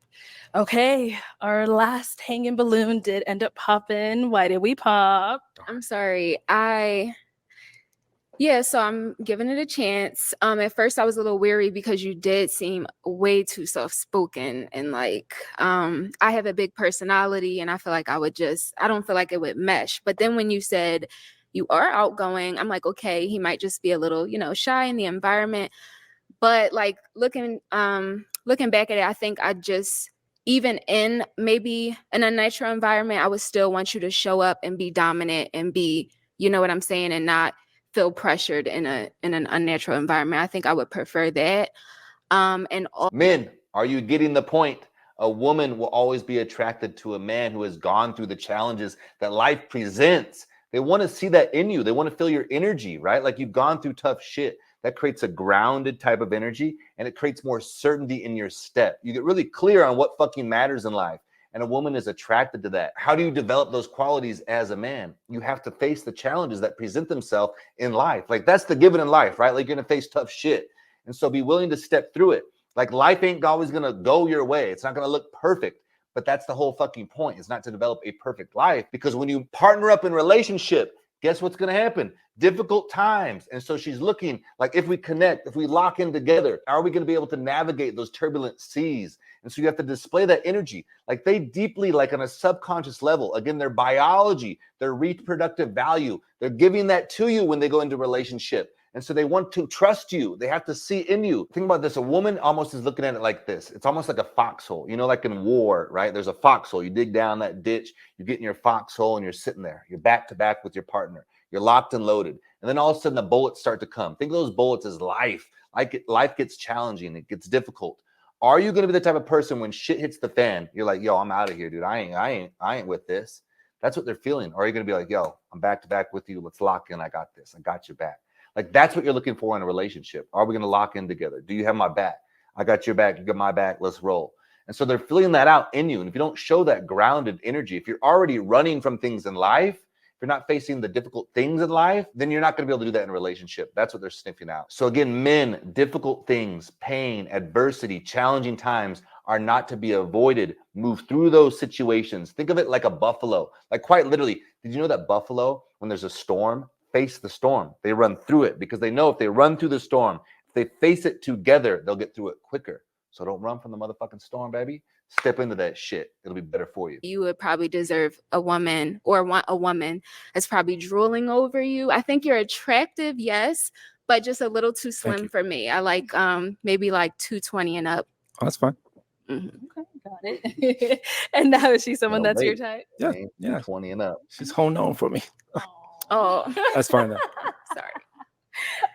Okay. Our last hanging balloon did end up popping. Why did we pop? I'm sorry. So I'm giving it a chance. At first I was a little weary because you did seem way too soft-spoken and like I have a big personality and I feel like I don't feel like it would mesh. But then when you said you are outgoing, I'm like, okay, he might just be a little, you know, shy in the environment. But like looking back at it, I think I just, even in maybe in a natural environment, I would still want you to show up and be dominant and be, you know what I'm saying, and not feel pressured in an unnatural environment. I think I would prefer that. And Men, are you getting the point A woman will always be attracted to a man who has gone through the challenges that life presents. They want to see that in you. They want to feel your energy, right? Like you've gone through tough shit. That creates a grounded type of energy, and it creates more certainty in your step. You get really clear on what fucking matters in life, and a woman is attracted to that. How do you develop those qualities as a man? You have to face the challenges that present themselves in life. Like that's the given in life, right? Like you're gonna face tough shit. And so be willing to step through it. Like life ain't always gonna go your way. It's not gonna look perfect, but that's the whole fucking point. It's not to develop a perfect life, because when you partner up in relationship, guess what's gonna happen? Difficult times. And so she's looking like, if we connect, if we lock in together, are we gonna be able to navigate those turbulent seas? And so you have to display that energy. Like they deeply, like on a subconscious level, again, their biology, their reproductive value, they're giving that to you when they go into relationship. And so they want to trust you. They have to see in you. Think about this. A woman almost is looking at it like this. It's almost like a foxhole. You know, like in war, right? There's a foxhole. You dig down that ditch, you get in your foxhole and you're sitting there. You're back to back with your partner. You're locked and loaded. And then all of a sudden the bullets start to come. Think of those bullets as life. Like life gets challenging. It gets difficult. Are you going to be the type of person when shit hits the fan, you're like, yo, I'm out of here, dude. I ain't with this. That's what they're feeling. Or are you going to be like, yo, I'm back to back with you. Let's lock in. I got this. I got your back. Like that's what you're looking for in a relationship. Are we going to lock in together? Do you have my back? I got your back. You got my back. Let's roll. And so they're feeling that out in you. And if you don't show that grounded energy, if you're already running from things in life, if you're not facing the difficult things in life, then you're not going to be able to do that in a relationship. That's what they're sniffing out. So again, men, difficult things, pain, adversity, challenging times are not to be avoided. Move through those situations. Think of it like a buffalo. Like quite literally, did you know that buffalo, when there's a storm, face the storm? They run through it because they know if they run through the storm, if they face it together, they'll get through it quicker. So don't run from the motherfucking storm, baby. Step into that shit. It'll be better for you. You would probably deserve a woman, or want a woman that's probably drooling over you. I think you're attractive, yes, but just a little too slim for me. I like maybe like 220 and up. Oh, that's fine. Okay, got it. And now is she someone that's your type? Yeah, yeah. 20 and up. She's holding on for me. Oh, That's fine though. sorry.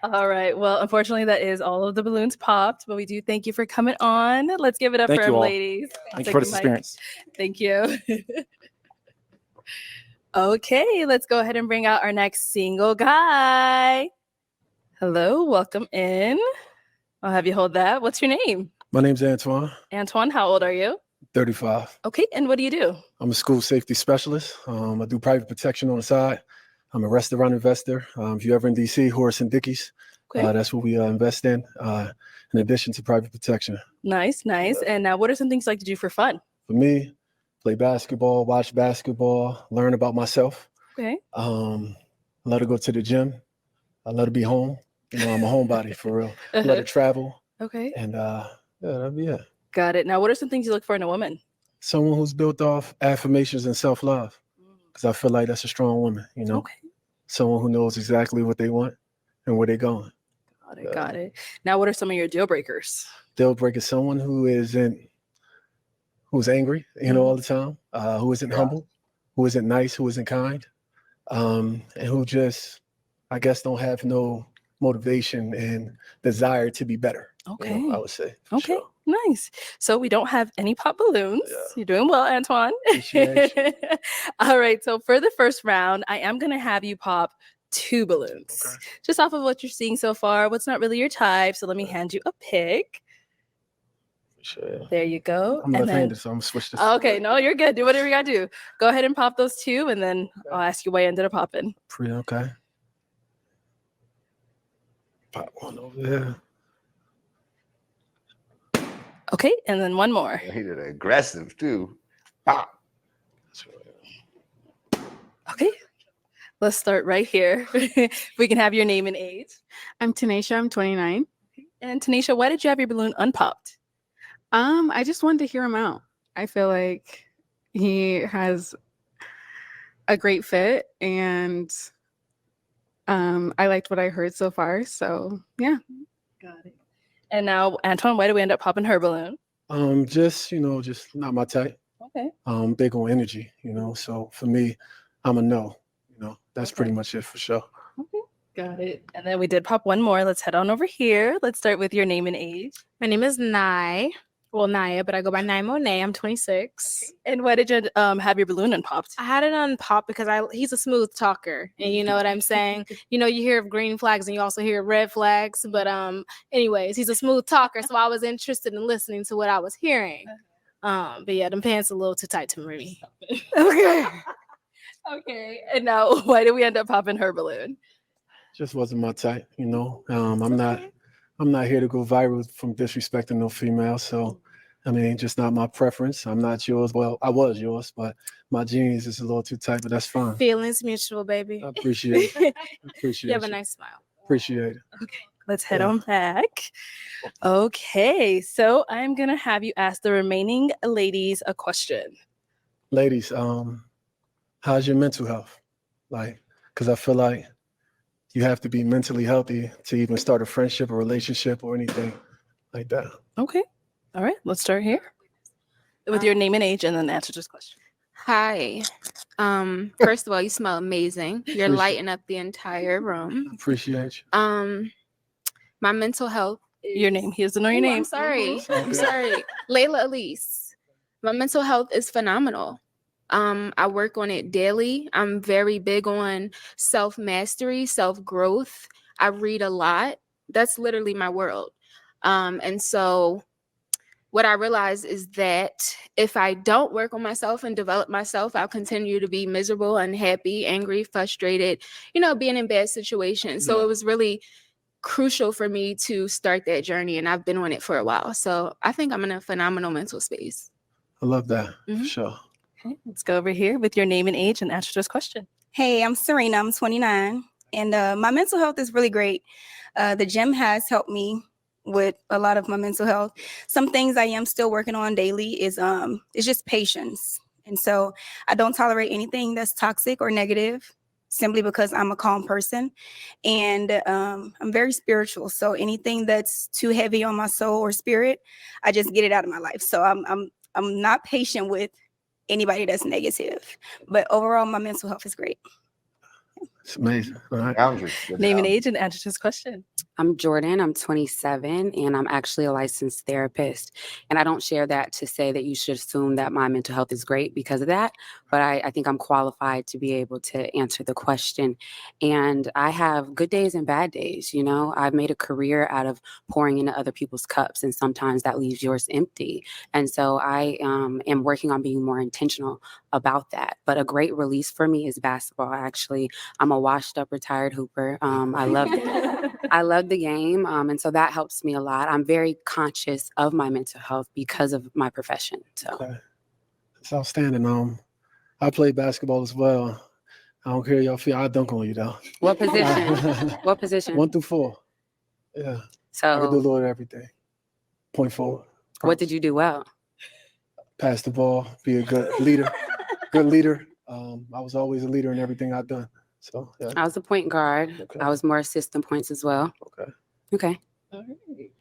All right. Well, unfortunately, that is all of the balloons popped, but we do thank you for coming on. Let's give it up Thank for you our all. ladies. Thank you for this Mike. experience. Thank you. Okay, let's go ahead and bring out our next single guy. Hello, welcome in. I'll have you hold that. What's your name? My name's Antoine, Antoine, how old are you? 35. Okay, and what do you do? I'm a school safety specialist. I do private protection on the side. I'm a restaurant investor. If you're ever in DC, Horace and Dickey's, Okay. that's what we invest in addition to private protection. Nice, nice. And now what are some things you like to do for fun? For me, play basketball, watch basketball, learn about myself. Okay. I love to go to the gym. I love to be home. You know, I'm a homebody for real. I love to travel. Okay. And yeah, that'd be it. Got it. Now, what are some things you look for in a woman? Someone who's built off affirmations and self-love. Because I feel like that's a strong woman, you know? Okay. Someone who knows exactly what they want and where they're going. Got it. Got it. Now, what are some of your deal breakers? Deal breaker, someone who's angry, you know, all the time, who isn't humble, who isn't nice, who isn't kind, and who just, I guess, don't have no motivation and desire to be better. Okay. You know, I would say. Okay. Sure. Nice. So we don't have any pop balloons. Yeah. You're doing well, Antoine. All right. So for the first round, I am going to have you pop 2 balloons. Okay. Just off of what you're seeing so far, what's not really your type. So let me hand you a pick. Sure. There you go. I'm And left-handed, then, so I'm gonna switch this. okay. No, you're good. Do whatever you got to do. Go ahead and pop those 2, and then I'll ask you why you ended up popping. Okay. Pop one over there. Okay. And then one more. He did aggressive too. Pop. Okay. Let's start right here. We can have your name and age. I'm Tanisha. I'm 29. And Tanisha, why did you have your balloon unpopped? I just wanted to hear him out. I feel like he has a great fit, and I liked what I heard so far. So yeah. Got it. And now, Antoine, why did we end up popping her balloon? Just not my type. Okay. Big on energy, you know. So for me, I'm a no. You know, that's pretty much it for sure. Okay. Got it. And then we did pop one more. Let's head on over here. Let's start with your name and age. My name is Nye. Well, Naya, but I go by Naya Monet. I'm 26. And why did you have your balloon unpopped? I had it unpopped because he's a smooth talker, and you know what I'm saying. You know, you hear of green flags and you also hear red flags, but anyways, he's a smooth talker, so I was interested in listening to what I was hearing. But yeah, them pants a little too tight to me. Okay. Okay. And now, why did we end up popping her balloon? Just wasn't my type, you know. I'm not here to go viral from disrespecting no female. So, I mean, just not my preference. I'm not yours. Well, I was yours, but my jeans is a little too tight, but that's fine. Feelings mutual, baby. I appreciate it. Appreciate You have a you. nice smile. Appreciate it. Okay, let's head on back. Okay, so I'm gonna have you ask the remaining ladies a question. Ladies, how's your mental health? Like, because I feel like you have to be mentally healthy to even start a friendship or relationship or anything like that. Okay. All right, let's start here with your name and age and then answer this question. Hi. First of all, you smell amazing. You're lighting up the entire room. Appreciate you. My mental health. Your name. He doesn't know your name. I'm sorry. I'm sorry. Layla Elise. My mental health is phenomenal. I work on it daily. I'm very big on self-mastery, self-growth. I read a lot. That's literally my world. And so what I realize is that if I don't work on myself and develop myself, I'll continue to be miserable, unhappy, angry, frustrated, you know, being in bad situations. So it was really crucial for me to start that journey, and I've been on it for a while. So I think I'm in a phenomenal mental space. I love that. For sure. Okay, let's go over here with your name and age and answer this question. Hey, I'm Serena. I'm 29, and my mental health is really great. The gym has helped me with a lot of my mental health. Some things I am still working on daily is just patience, and so I don't tolerate anything that's toxic or negative, simply because I'm a calm person, and I'm very spiritual. So anything that's too heavy on my soul or spirit, I just get it out of my life. So I'm not patient with anybody that's negative, but overall my mental health is great. It's amazing. All right. Boundaries. Name and age and answer this question. I'm Jordan. I'm 27, and I'm actually a licensed therapist. And I don't share that to say that you should assume that my mental health is great because of that. But I think I'm qualified to be able to answer the question. And I have good days and bad days. You know, I've made a career out of pouring into other people's cups, and sometimes that leaves yours empty. And so I am working on being more intentional about that. But a great release for me is basketball. Actually, I'm a washed up retired hooper. I love it. I love the game. And so that helps me a lot. I'm very conscious of my mental health because of my profession. So Okay. It's outstanding. I play basketball as well. I don't care y'all feel. I dunk on you though. what position? What position? 1 through 4. Yeah. I can do a So little of everything. Point forward. what did you do well? Pass the ball. Be a good leader. Good leader. I was always a leader in everything I've done. So yeah. I was a point guard. Okay. I was more assist than points as well. Okay. Okay. All right.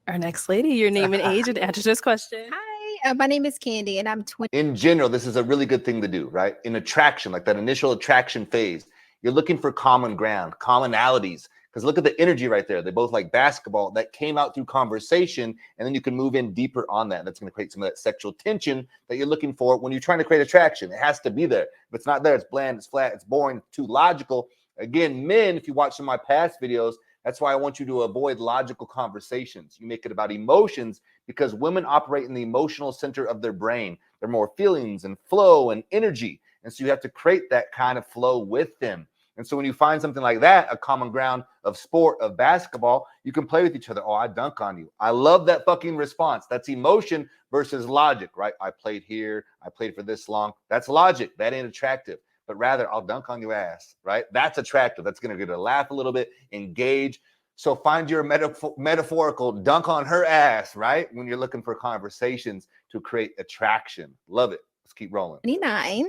Our next lady, your name and age and answer this question. Hi, my name is Candy, and I'm 20. In general, this is a really good thing to do, right? In attraction, like that initial attraction phase, you're looking for common ground, commonalities. Because look at the energy right there. They both like basketball. That came out through conversation, and then you can move in deeper on that. That's going to create some of that sexual tension that you're looking for when you're trying to create attraction. It has to be there. If it's not there, it's bland, it's flat, it's boring, too logical. Again, men, if you watch some of my past videos, that's why I want you to avoid logical conversations. You make it about emotions because women operate in the emotional center of their brain. They're more feelings and flow and energy. And so you have to create that kind of flow with them. And so when you find something like that, a common ground of sport, of basketball, you can play with each other. Oh, I dunk on you. I love that fucking response. That's emotion versus logic, right? I played here. I played for this long. That's logic. That ain't attractive. But rather, I'll dunk on your ass, right? That's attractive. That's going to get her to laugh a little bit, engage. So find your metaphorical dunk on her ass, right? When you're looking for conversations to create attraction. Love it. Let's keep rolling. 29.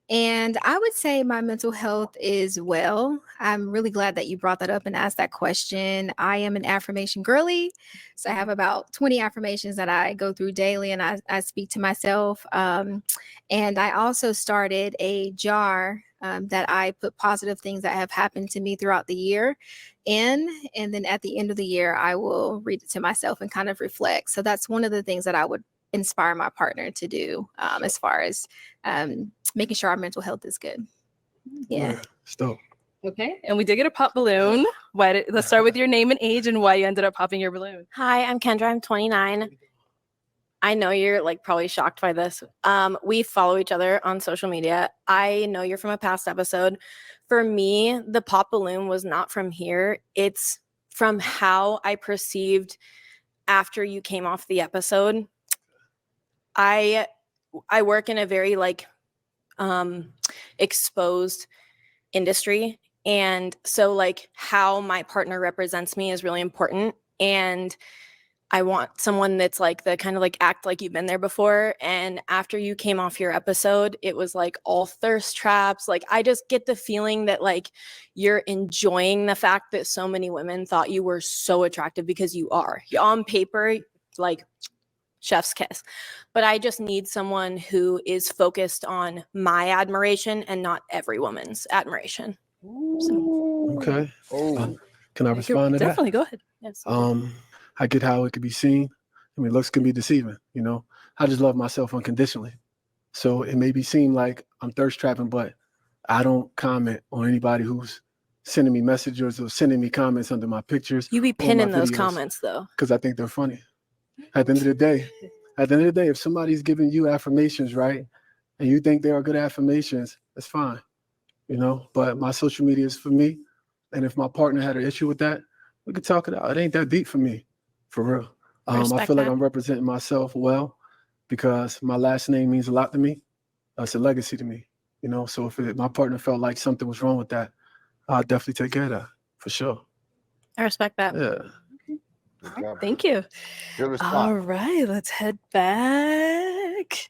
And I would say my mental health is well. I'm really glad that you brought that up and asked that question. I am an affirmation girly. So I have about 20 affirmations that I go through daily and I speak to myself. And I also started a jar that I put positive things that have happened to me throughout the year in. And then at the end of the year, I will read it to myself and kind of reflect. So that's one of the things that I would inspire my partner to do as far as making sure our mental health is good. Yeah. Stop. Okay. And we did get a pop balloon. Let's start with your name and age and why you ended up popping your balloon. Hi, I'm Kendra. I'm 29. I know you're like probably shocked by this. We follow each other on social media. I know you're from a past episode. For me, the pop balloon was not from here. It's from how I perceived after you came off the episode. I work in a very like exposed industry, and so like how my partner represents me is really important, and I want someone that's like the kind of like act like you've been there before. And after you came off your episode, it was like all thirst traps. Like I just get the feeling that like you're enjoying the fact that so many women thought you were so attractive, because you are. On paper, like chef's kiss. But I just need someone who is focused on my admiration and not every woman's admiration. Okay. Oh, Can I respond to that? Definitely, go ahead. Yes. I get how it could be seen. I mean, looks can be deceiving, you know. I just love myself unconditionally. So it may be seem like I'm thirst trapping, but I don't comment on anybody who's sending me messages or sending me comments under my pictures. You be pinning those comments though. Because I think they're funny. At the end of the day, if somebody's giving you affirmations, right, and you think they are good affirmations, that's fine, you know. But my social media is for me. And if my partner had an issue with that, we could talk it out. It ain't that deep for me, for real. I feel like I'm representing myself well because my last name means a lot to me. It's a legacy to me, you know. So if my partner felt like something was wrong with that, I'll definitely take care of that, for sure. I respect that. Yeah. Thank you. Good response. All right, let's head back.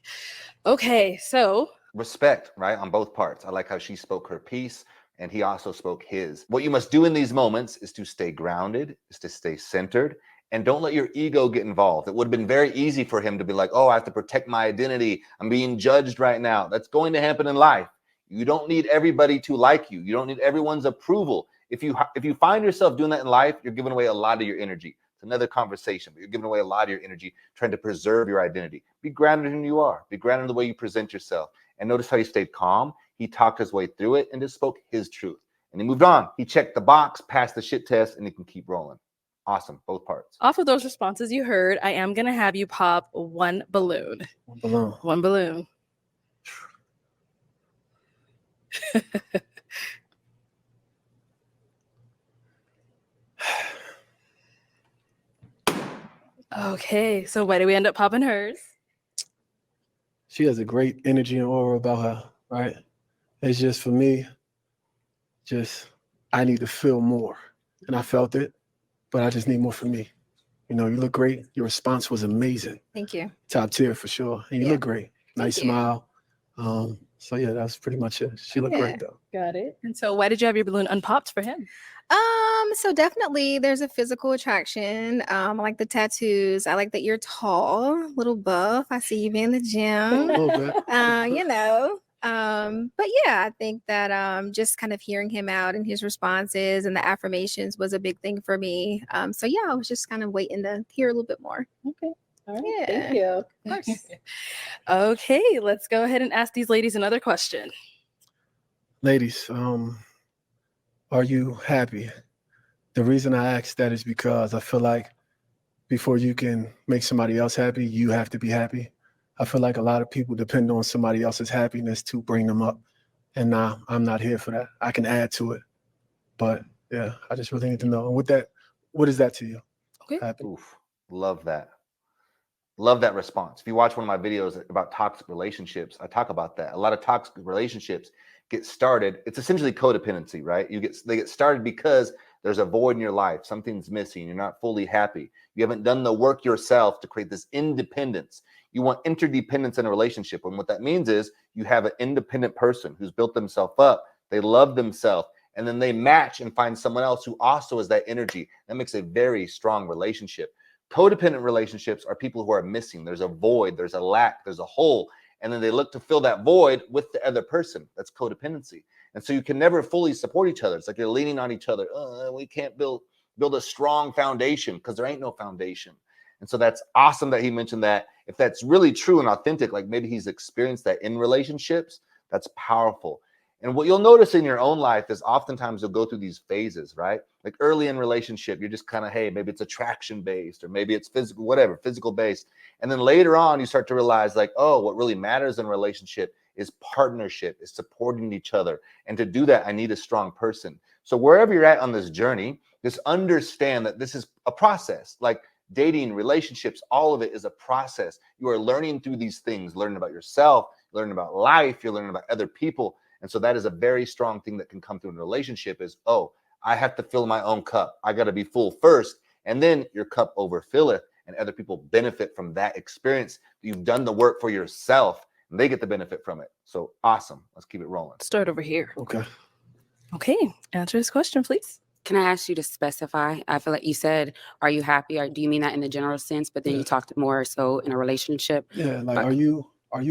Okay, so Respect, right, on both parts. I like how she spoke her piece and he also spoke his. What you must do in these moments is to stay grounded, is to stay centered, and don't let your ego get involved. It would have been very easy for him to be like, oh, I have to protect my identity. I'm being judged right now. That's going to happen in life. You don't need everybody to like you. You don't need everyone's approval. If you find yourself doing that in life, you're giving away a lot of your energy. It's another conversation, but you're giving away a lot of your energy trying to preserve your identity. Be grounded in who you are. Be grounded in the way you present yourself. And notice how he stayed calm. He talked his way through it and just spoke his truth. And he moved on. He checked the box, passed the shit test, and he can keep rolling. Awesome, both parts. Off of those responses you heard, I am going to have you pop one balloon. One balloon. One balloon. Okay, so why did we end up popping hers? She has a great energy and aura about her, right? It's just for me, I need to feel more. And I felt it, but I just need more for me. You know, you look great. Your response was amazing. Thank you. Top tier for sure. And you look great. Nice smile. So yeah, that's pretty much it. She looked great though. Got it. And so why did you have your balloon unpopped for him? So definitely there's a physical attraction. I like the tattoos. I like that you're tall, little buff. I see you be in the gym. A little bit. You know. But yeah, I think that just kind of hearing him out and his responses and the affirmations was a big thing for me. So yeah, I was just kind of waiting to hear a little bit more. Okay. All right. Yeah. Thank you. Of course. Okay, let's go ahead and ask these ladies another question. Ladies, are you happy? The reason I ask that is because I feel like before you can make somebody else happy, you have to be happy. I feel like a lot of people depend on somebody else's happiness to bring them up. And nah, I'm not here for that. I can add to it. But yeah, I just really need to know. And with that, what is that to you? Okay. Happy? Oof, love that. Love that response. If you watch one of my videos about toxic relationships, I talk about that. A lot of toxic relationships get started. It's essentially codependency, right? They get started because there's a void in your life. Something's missing. You're not fully happy. You haven't done the work yourself to create this independence. You want interdependence in a relationship. And what that means is you have an independent person who's built themselves up, they love themselves, and then they match and find someone else who also has that energy. That makes a very strong relationship. Codependent relationships are people who are missing. There's a void, there's a lack, there's a hole, and then they look to fill that void with the other person. That's codependency. And so you can never fully support each other. It's like you're leaning on each other. We can't build a strong foundation because there ain't no foundation. And so that's awesome that he mentioned that. If that's really true and authentic, like maybe he's experienced that in relationships, that's powerful. And what you'll notice in your own life is oftentimes you'll go through these phases, right? Like early in relationship, you're just kind of, hey, maybe it's attraction based, or maybe it's physical, whatever, physical based. And then later on, you start to realize like, oh, what really matters in a relationship is partnership, is supporting each other. And to do that, I need a strong person. So wherever you're at on this journey, just understand that this is a process. Like dating, relationships, all of it is a process. You are learning through these things, learning about yourself, learning about life, you're learning about other people. And so that is a very strong thing that can come through in a relationship is, oh, I have to fill my own cup. I got to be full first. And then your cup overfilleth and other people benefit from that experience. You've done the work for yourself and they get the benefit from it. So awesome. Let's keep it rolling. Start over here. Okay. Okay. Answer this question, please. Can I ask you to specify? I feel like you said, are you happy? Or do you mean that in the general sense? But then you talked more so in a relationship. Yeah, like are you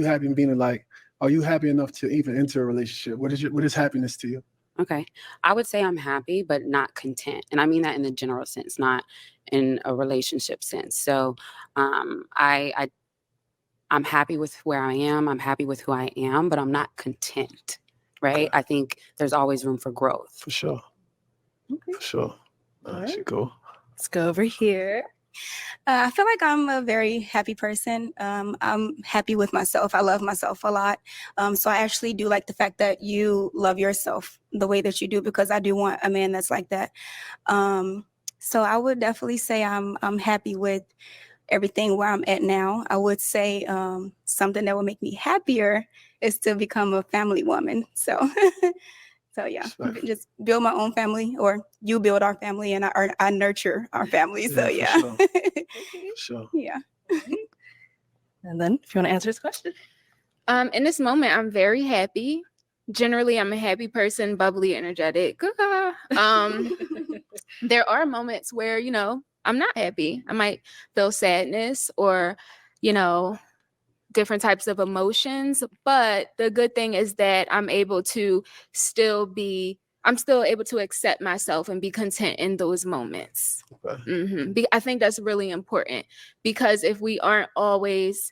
happy being like, are you happy enough to even enter a relationship? What is happiness to you? Okay. I would say I'm happy, but not content. And I mean that in the general sense, not in a relationship sense. So I'm happy with where I am. I'm happy with who I am, but I'm not content. Right. I think there's always room for growth. For sure. Okay. For sure. Should go. Let's go over here. I feel like I'm a very happy person. I'm happy with myself. I love myself a lot. So I actually do like the fact that you love yourself the way that you do, because I do want a man that's like that. So I would definitely say I'm happy with everything where I'm at now. I would say something that would make me happier is to become a family woman. So So yeah, just build my own family, or you build our family, and I nurture our family. So yeah. For sure. Yeah. And then if you want to answer this question. In this moment, I'm very happy. Generally, I'm a happy person, bubbly, energetic. There are moments where, I'm not happy. I might feel sadness or, different types of emotions. But the good thing is that I'm still able to accept myself and be content in those moments. Okay. I think that's really important, because if we aren't always,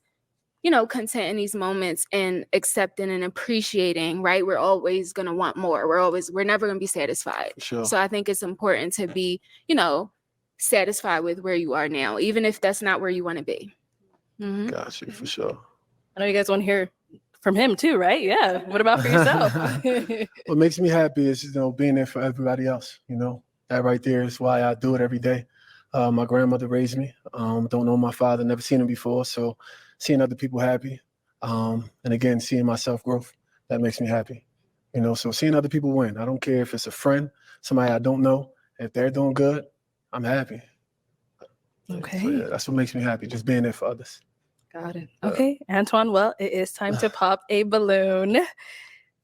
content in these moments and accepting and appreciating, right, we're always going to want more. We're never going to be satisfied. Sure. So I think it's important to be, satisfied with where you are now, even if that's not where you want to be. Got you, for sure. I know you guys want to hear from him too, right? Yeah. What about for yourself? What makes me happy is, being there for everybody else. That right there is why I do it every day. My grandmother raised me. Don't know my father, never seen him before. So seeing other people happy, and again, seeing myself growth, that makes me happy. So seeing other people win. I don't care if it's a friend, somebody I don't know. If they're doing good, I'm happy. Okay. So, yeah, that's what makes me happy, just being there for others. Got it. Okay, Antoine, well, it is time to pop a balloon.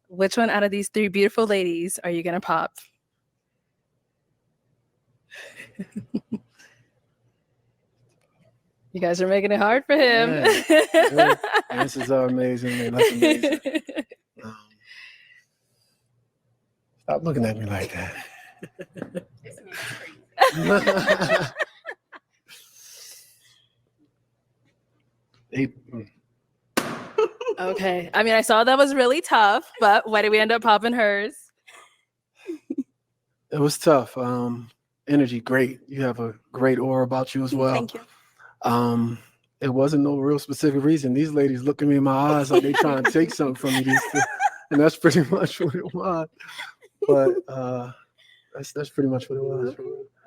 Which one out of these three beautiful ladies are you going to pop? You guys are making it hard for him. Yeah. Answers are amazing, man. That's amazing. Stop looking at me like that. Okay. I mean, I saw that was really tough, but why did we end up popping hers? It was tough. Energy, great. You have a great aura about you as well. Thank you. It wasn't no real specific reason. These ladies look at me in my eyes like they trying to take something from me. And that's pretty much what it was. But that's pretty much what it was.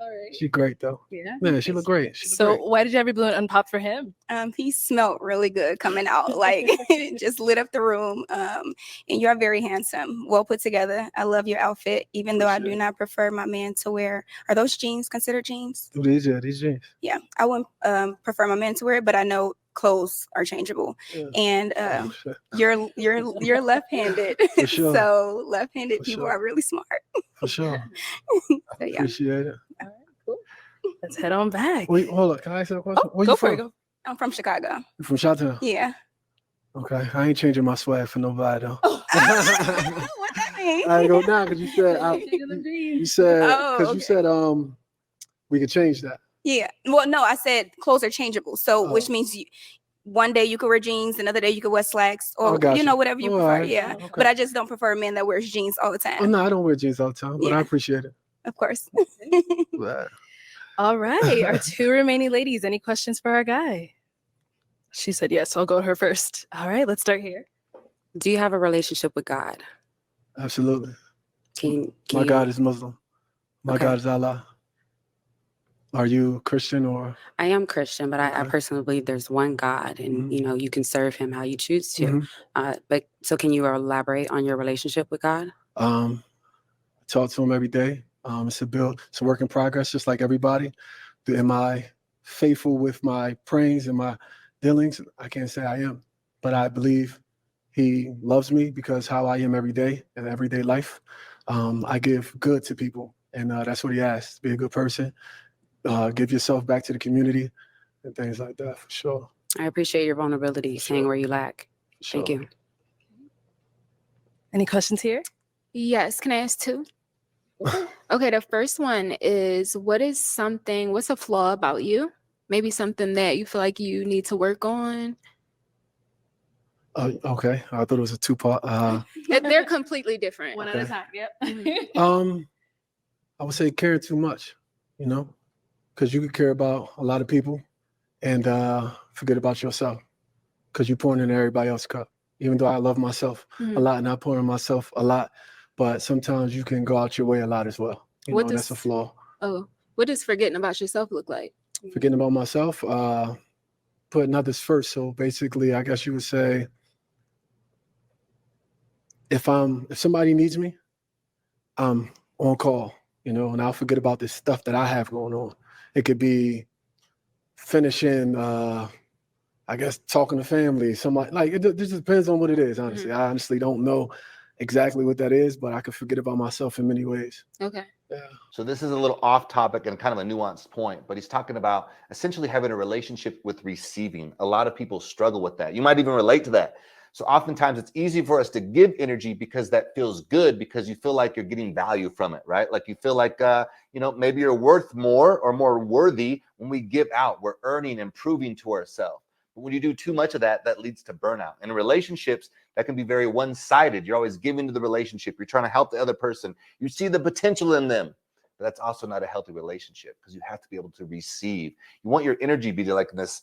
All right. She's great though. Yeah. She looked great. She looked So great. why did you have your balloon unpopped for him? He smelled really good coming out. Like it just lit up the room. And you're very handsome, well put together. I love your outfit, even though I do not prefer my man to wear. Are those jeans considered jeans? These jeans. Yeah, I wouldn't prefer my man to wear it, but I know clothes are changeable. Yeah. And Oh, shit. you're left-handed, For sure. so left-handed For people sure. are really smart. For sure. So yeah. Appreciate it. Let's head on back. Wait, hold up. Can I ask you a question? Oh, Where go you for from? it. Go. I'm from Chicago. You from Chi-Town? Yeah. Okay. I ain't changing my swag for nobody though. What that mean? I ain't go down because you said you said Oh, because you okay. said we could change that. Yeah. Well, no, I said clothes are changeable. So which means one day you could wear jeans, another day you could wear slacks, or got you. whatever you All prefer. right. Yeah. Okay. But I just don't prefer a man that wears jeans all the time. Oh no, I don't wear jeans all the time, but Yeah. I appreciate it. Of course. But All right. Our two remaining ladies. Any questions for our guy? She said yes. I'll go to her first. All right. Let's start here. Do you have a relationship with God? absolutely. Can My you- God is Muslim. My Okay. God is Allah. Are you Christian or? I am Christian, but I Okay. personally believe there's one God, and Mhm. you know you can serve Him how you choose to. Mhm. But so, can you elaborate on your relationship with God? I talk to him every day. It's a work in progress, just like everybody. Am I faithful with my prayings and my dealings? I can't say I am, but I believe he loves me because how I am every day in everyday life. I give good to people, and that's what he asks. Be a good person. Give yourself back to the community and things like that, for sure. I appreciate your vulnerability, saying where you lack. Sure. Thank you. Any questions here? Yes. Can I ask two? Okay. The first one is what's a flaw about you? Maybe something that you feel like you need to work on. Okay. I thought it was a two-part. They're completely different. One at a Okay. time. Yep. I would say caring too much, because you could care about a lot of people and forget about yourself because you're pouring in everybody else's cup. Even though I love myself a lot and I pour in myself a lot, but sometimes you can go out your way a lot as well. That's a flaw. Oh, what does forgetting about yourself look like? Forgetting about myself, putting others first. So basically, I guess you would say, if somebody needs me, I'm on call, and I'll forget about this stuff that I have going on. It could be finishing, I guess, talking to family. Somebody it just depends on what it is. Honestly, I honestly don't know exactly what that is, but I could forget about myself in many ways. Okay. Yeah. So this is a little off topic and kind of a nuanced point, but he's talking about essentially having a relationship with receiving. A lot of people struggle with that. You might even relate to that. So oftentimes it's easy for us to give energy because that feels good, because you feel like you're getting value from it, right? Like you feel like, maybe you're worth more or more worthy when we give out. We're earning and proving to ourselves. But when you do too much of that, that leads to burnout. In relationships, that can be very one-sided. You're always giving to the relationship. You're trying to help the other person. You see the potential in them. But that's also not a healthy relationship because you have to be able to receive. You want your energy to be like this,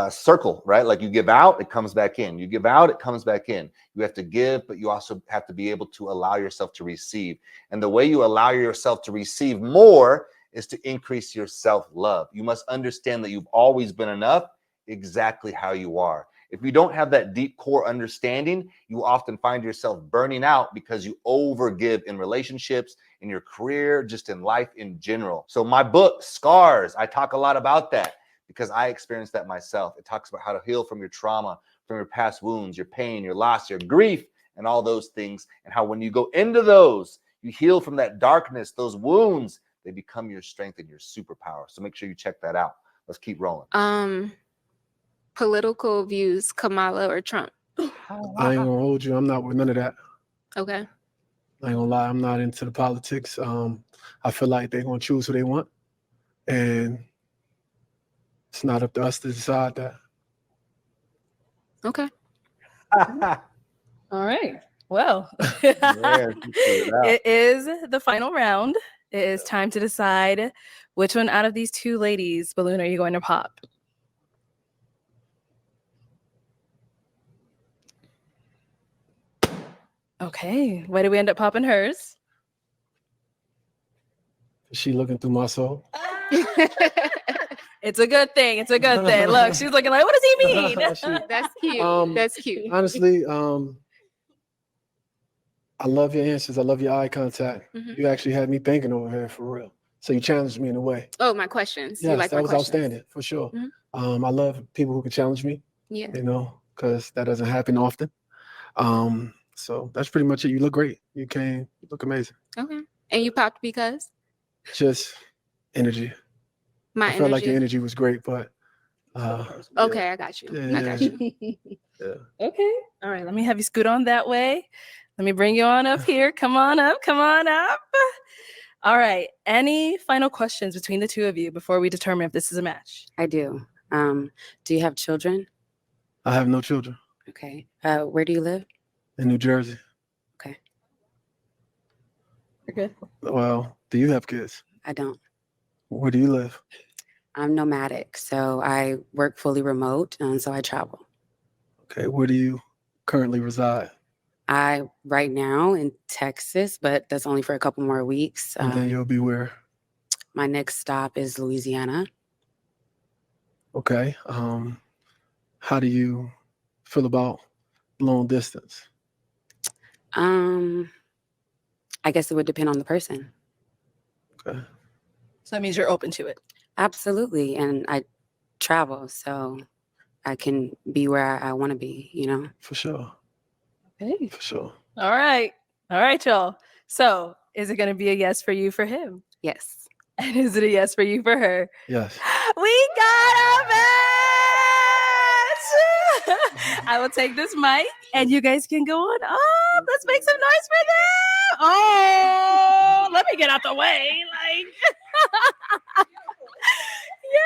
circle, right? Like you give out, it comes back in. You give out, it comes back in. You have to give, but you also have to be able to allow yourself to receive. And the way you allow yourself to receive more is to increase your self-love. You must understand that you've always been enough exactly how you are. If you don't have that deep core understanding, you often find yourself burning out because you overgive in relationships, in your career, just in life in general. So my book, Scars, I talk a lot about that because I experienced that myself. It talks about how to heal from your trauma, from your past wounds, your pain, your loss, your grief, and all those things, and how when you go into those, you heal from that darkness, those wounds, they become your strength and your superpower. So make sure you check that out. Let's keep rolling. Political views, Kamala or Trump? I ain't gonna hold you. I'm not with none of that. Okay. I ain't gonna lie. I'm not into the politics. I feel like they're gonna choose who they want, and it's not up to us to decide that. Okay. All right. Well, it is the final round. It is time to decide which one out of these two ladies, Balloon, are you going to pop? Okay. Why did we end up popping hers? Is she looking through my soul? It's a good thing. It's a good thing. Look, she's looking like, what does he mean? That's cute. That's cute. Honestly, I love your answers. I love your eye contact. You actually had me thinking over here for real. So you challenged me in a way. Oh, my questions. You Yes, like that my was questions? outstanding for sure. Mhm. I love people who can challenge me, Yeah. you know, because that doesn't happen often. So that's pretty much it. You look great. You look amazing. Okay. And you popped because? Just energy. My I felt like your energy? energy was great, but Okay, I got you. I got you. Yeah. Okay. All right. Let me have you scoot on that way. Let me bring you on up here. Come on up. Come on up. All right. Any final questions between the two of you before we determine if this is a match? I do. Do you have children? I have no children. Okay. Where do you live? In New Jersey. Okay. You're good. Well, do you have kids? I don't. Where do you live? I'm nomadic, so I work fully remote, and so I travel. Okay. Where do you currently reside? Right now in Texas, but that's only for a couple more weeks. And then you'll be where? My next stop is Louisiana. Okay. How do you feel about long distance? I guess it would depend on the person. Okay. So that means you're open to it. Absolutely. And I travel, so I can be where I want to be, you know? For sure. Okay. For sure. All right. All right, y'all. So is it going to be a yes for you for him? Yes. And is it a yes for you for her? Yes. We got a match! I will take this mic and you guys can go on up. Let's make some noise for them. Oh, let me get out the way. Like, yes.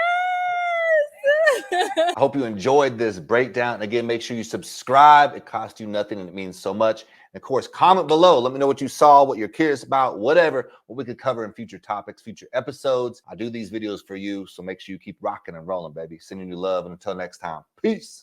I hope you enjoyed this breakdown. And again, make sure you subscribe. It costs you nothing and it means so much. And of course, comment below. Let me know what you saw, what you're curious about, whatever, what we could cover in future topics, future episodes. I do these videos for you. So make sure you keep rocking and rolling, baby. Sending you love. And until next time, peace.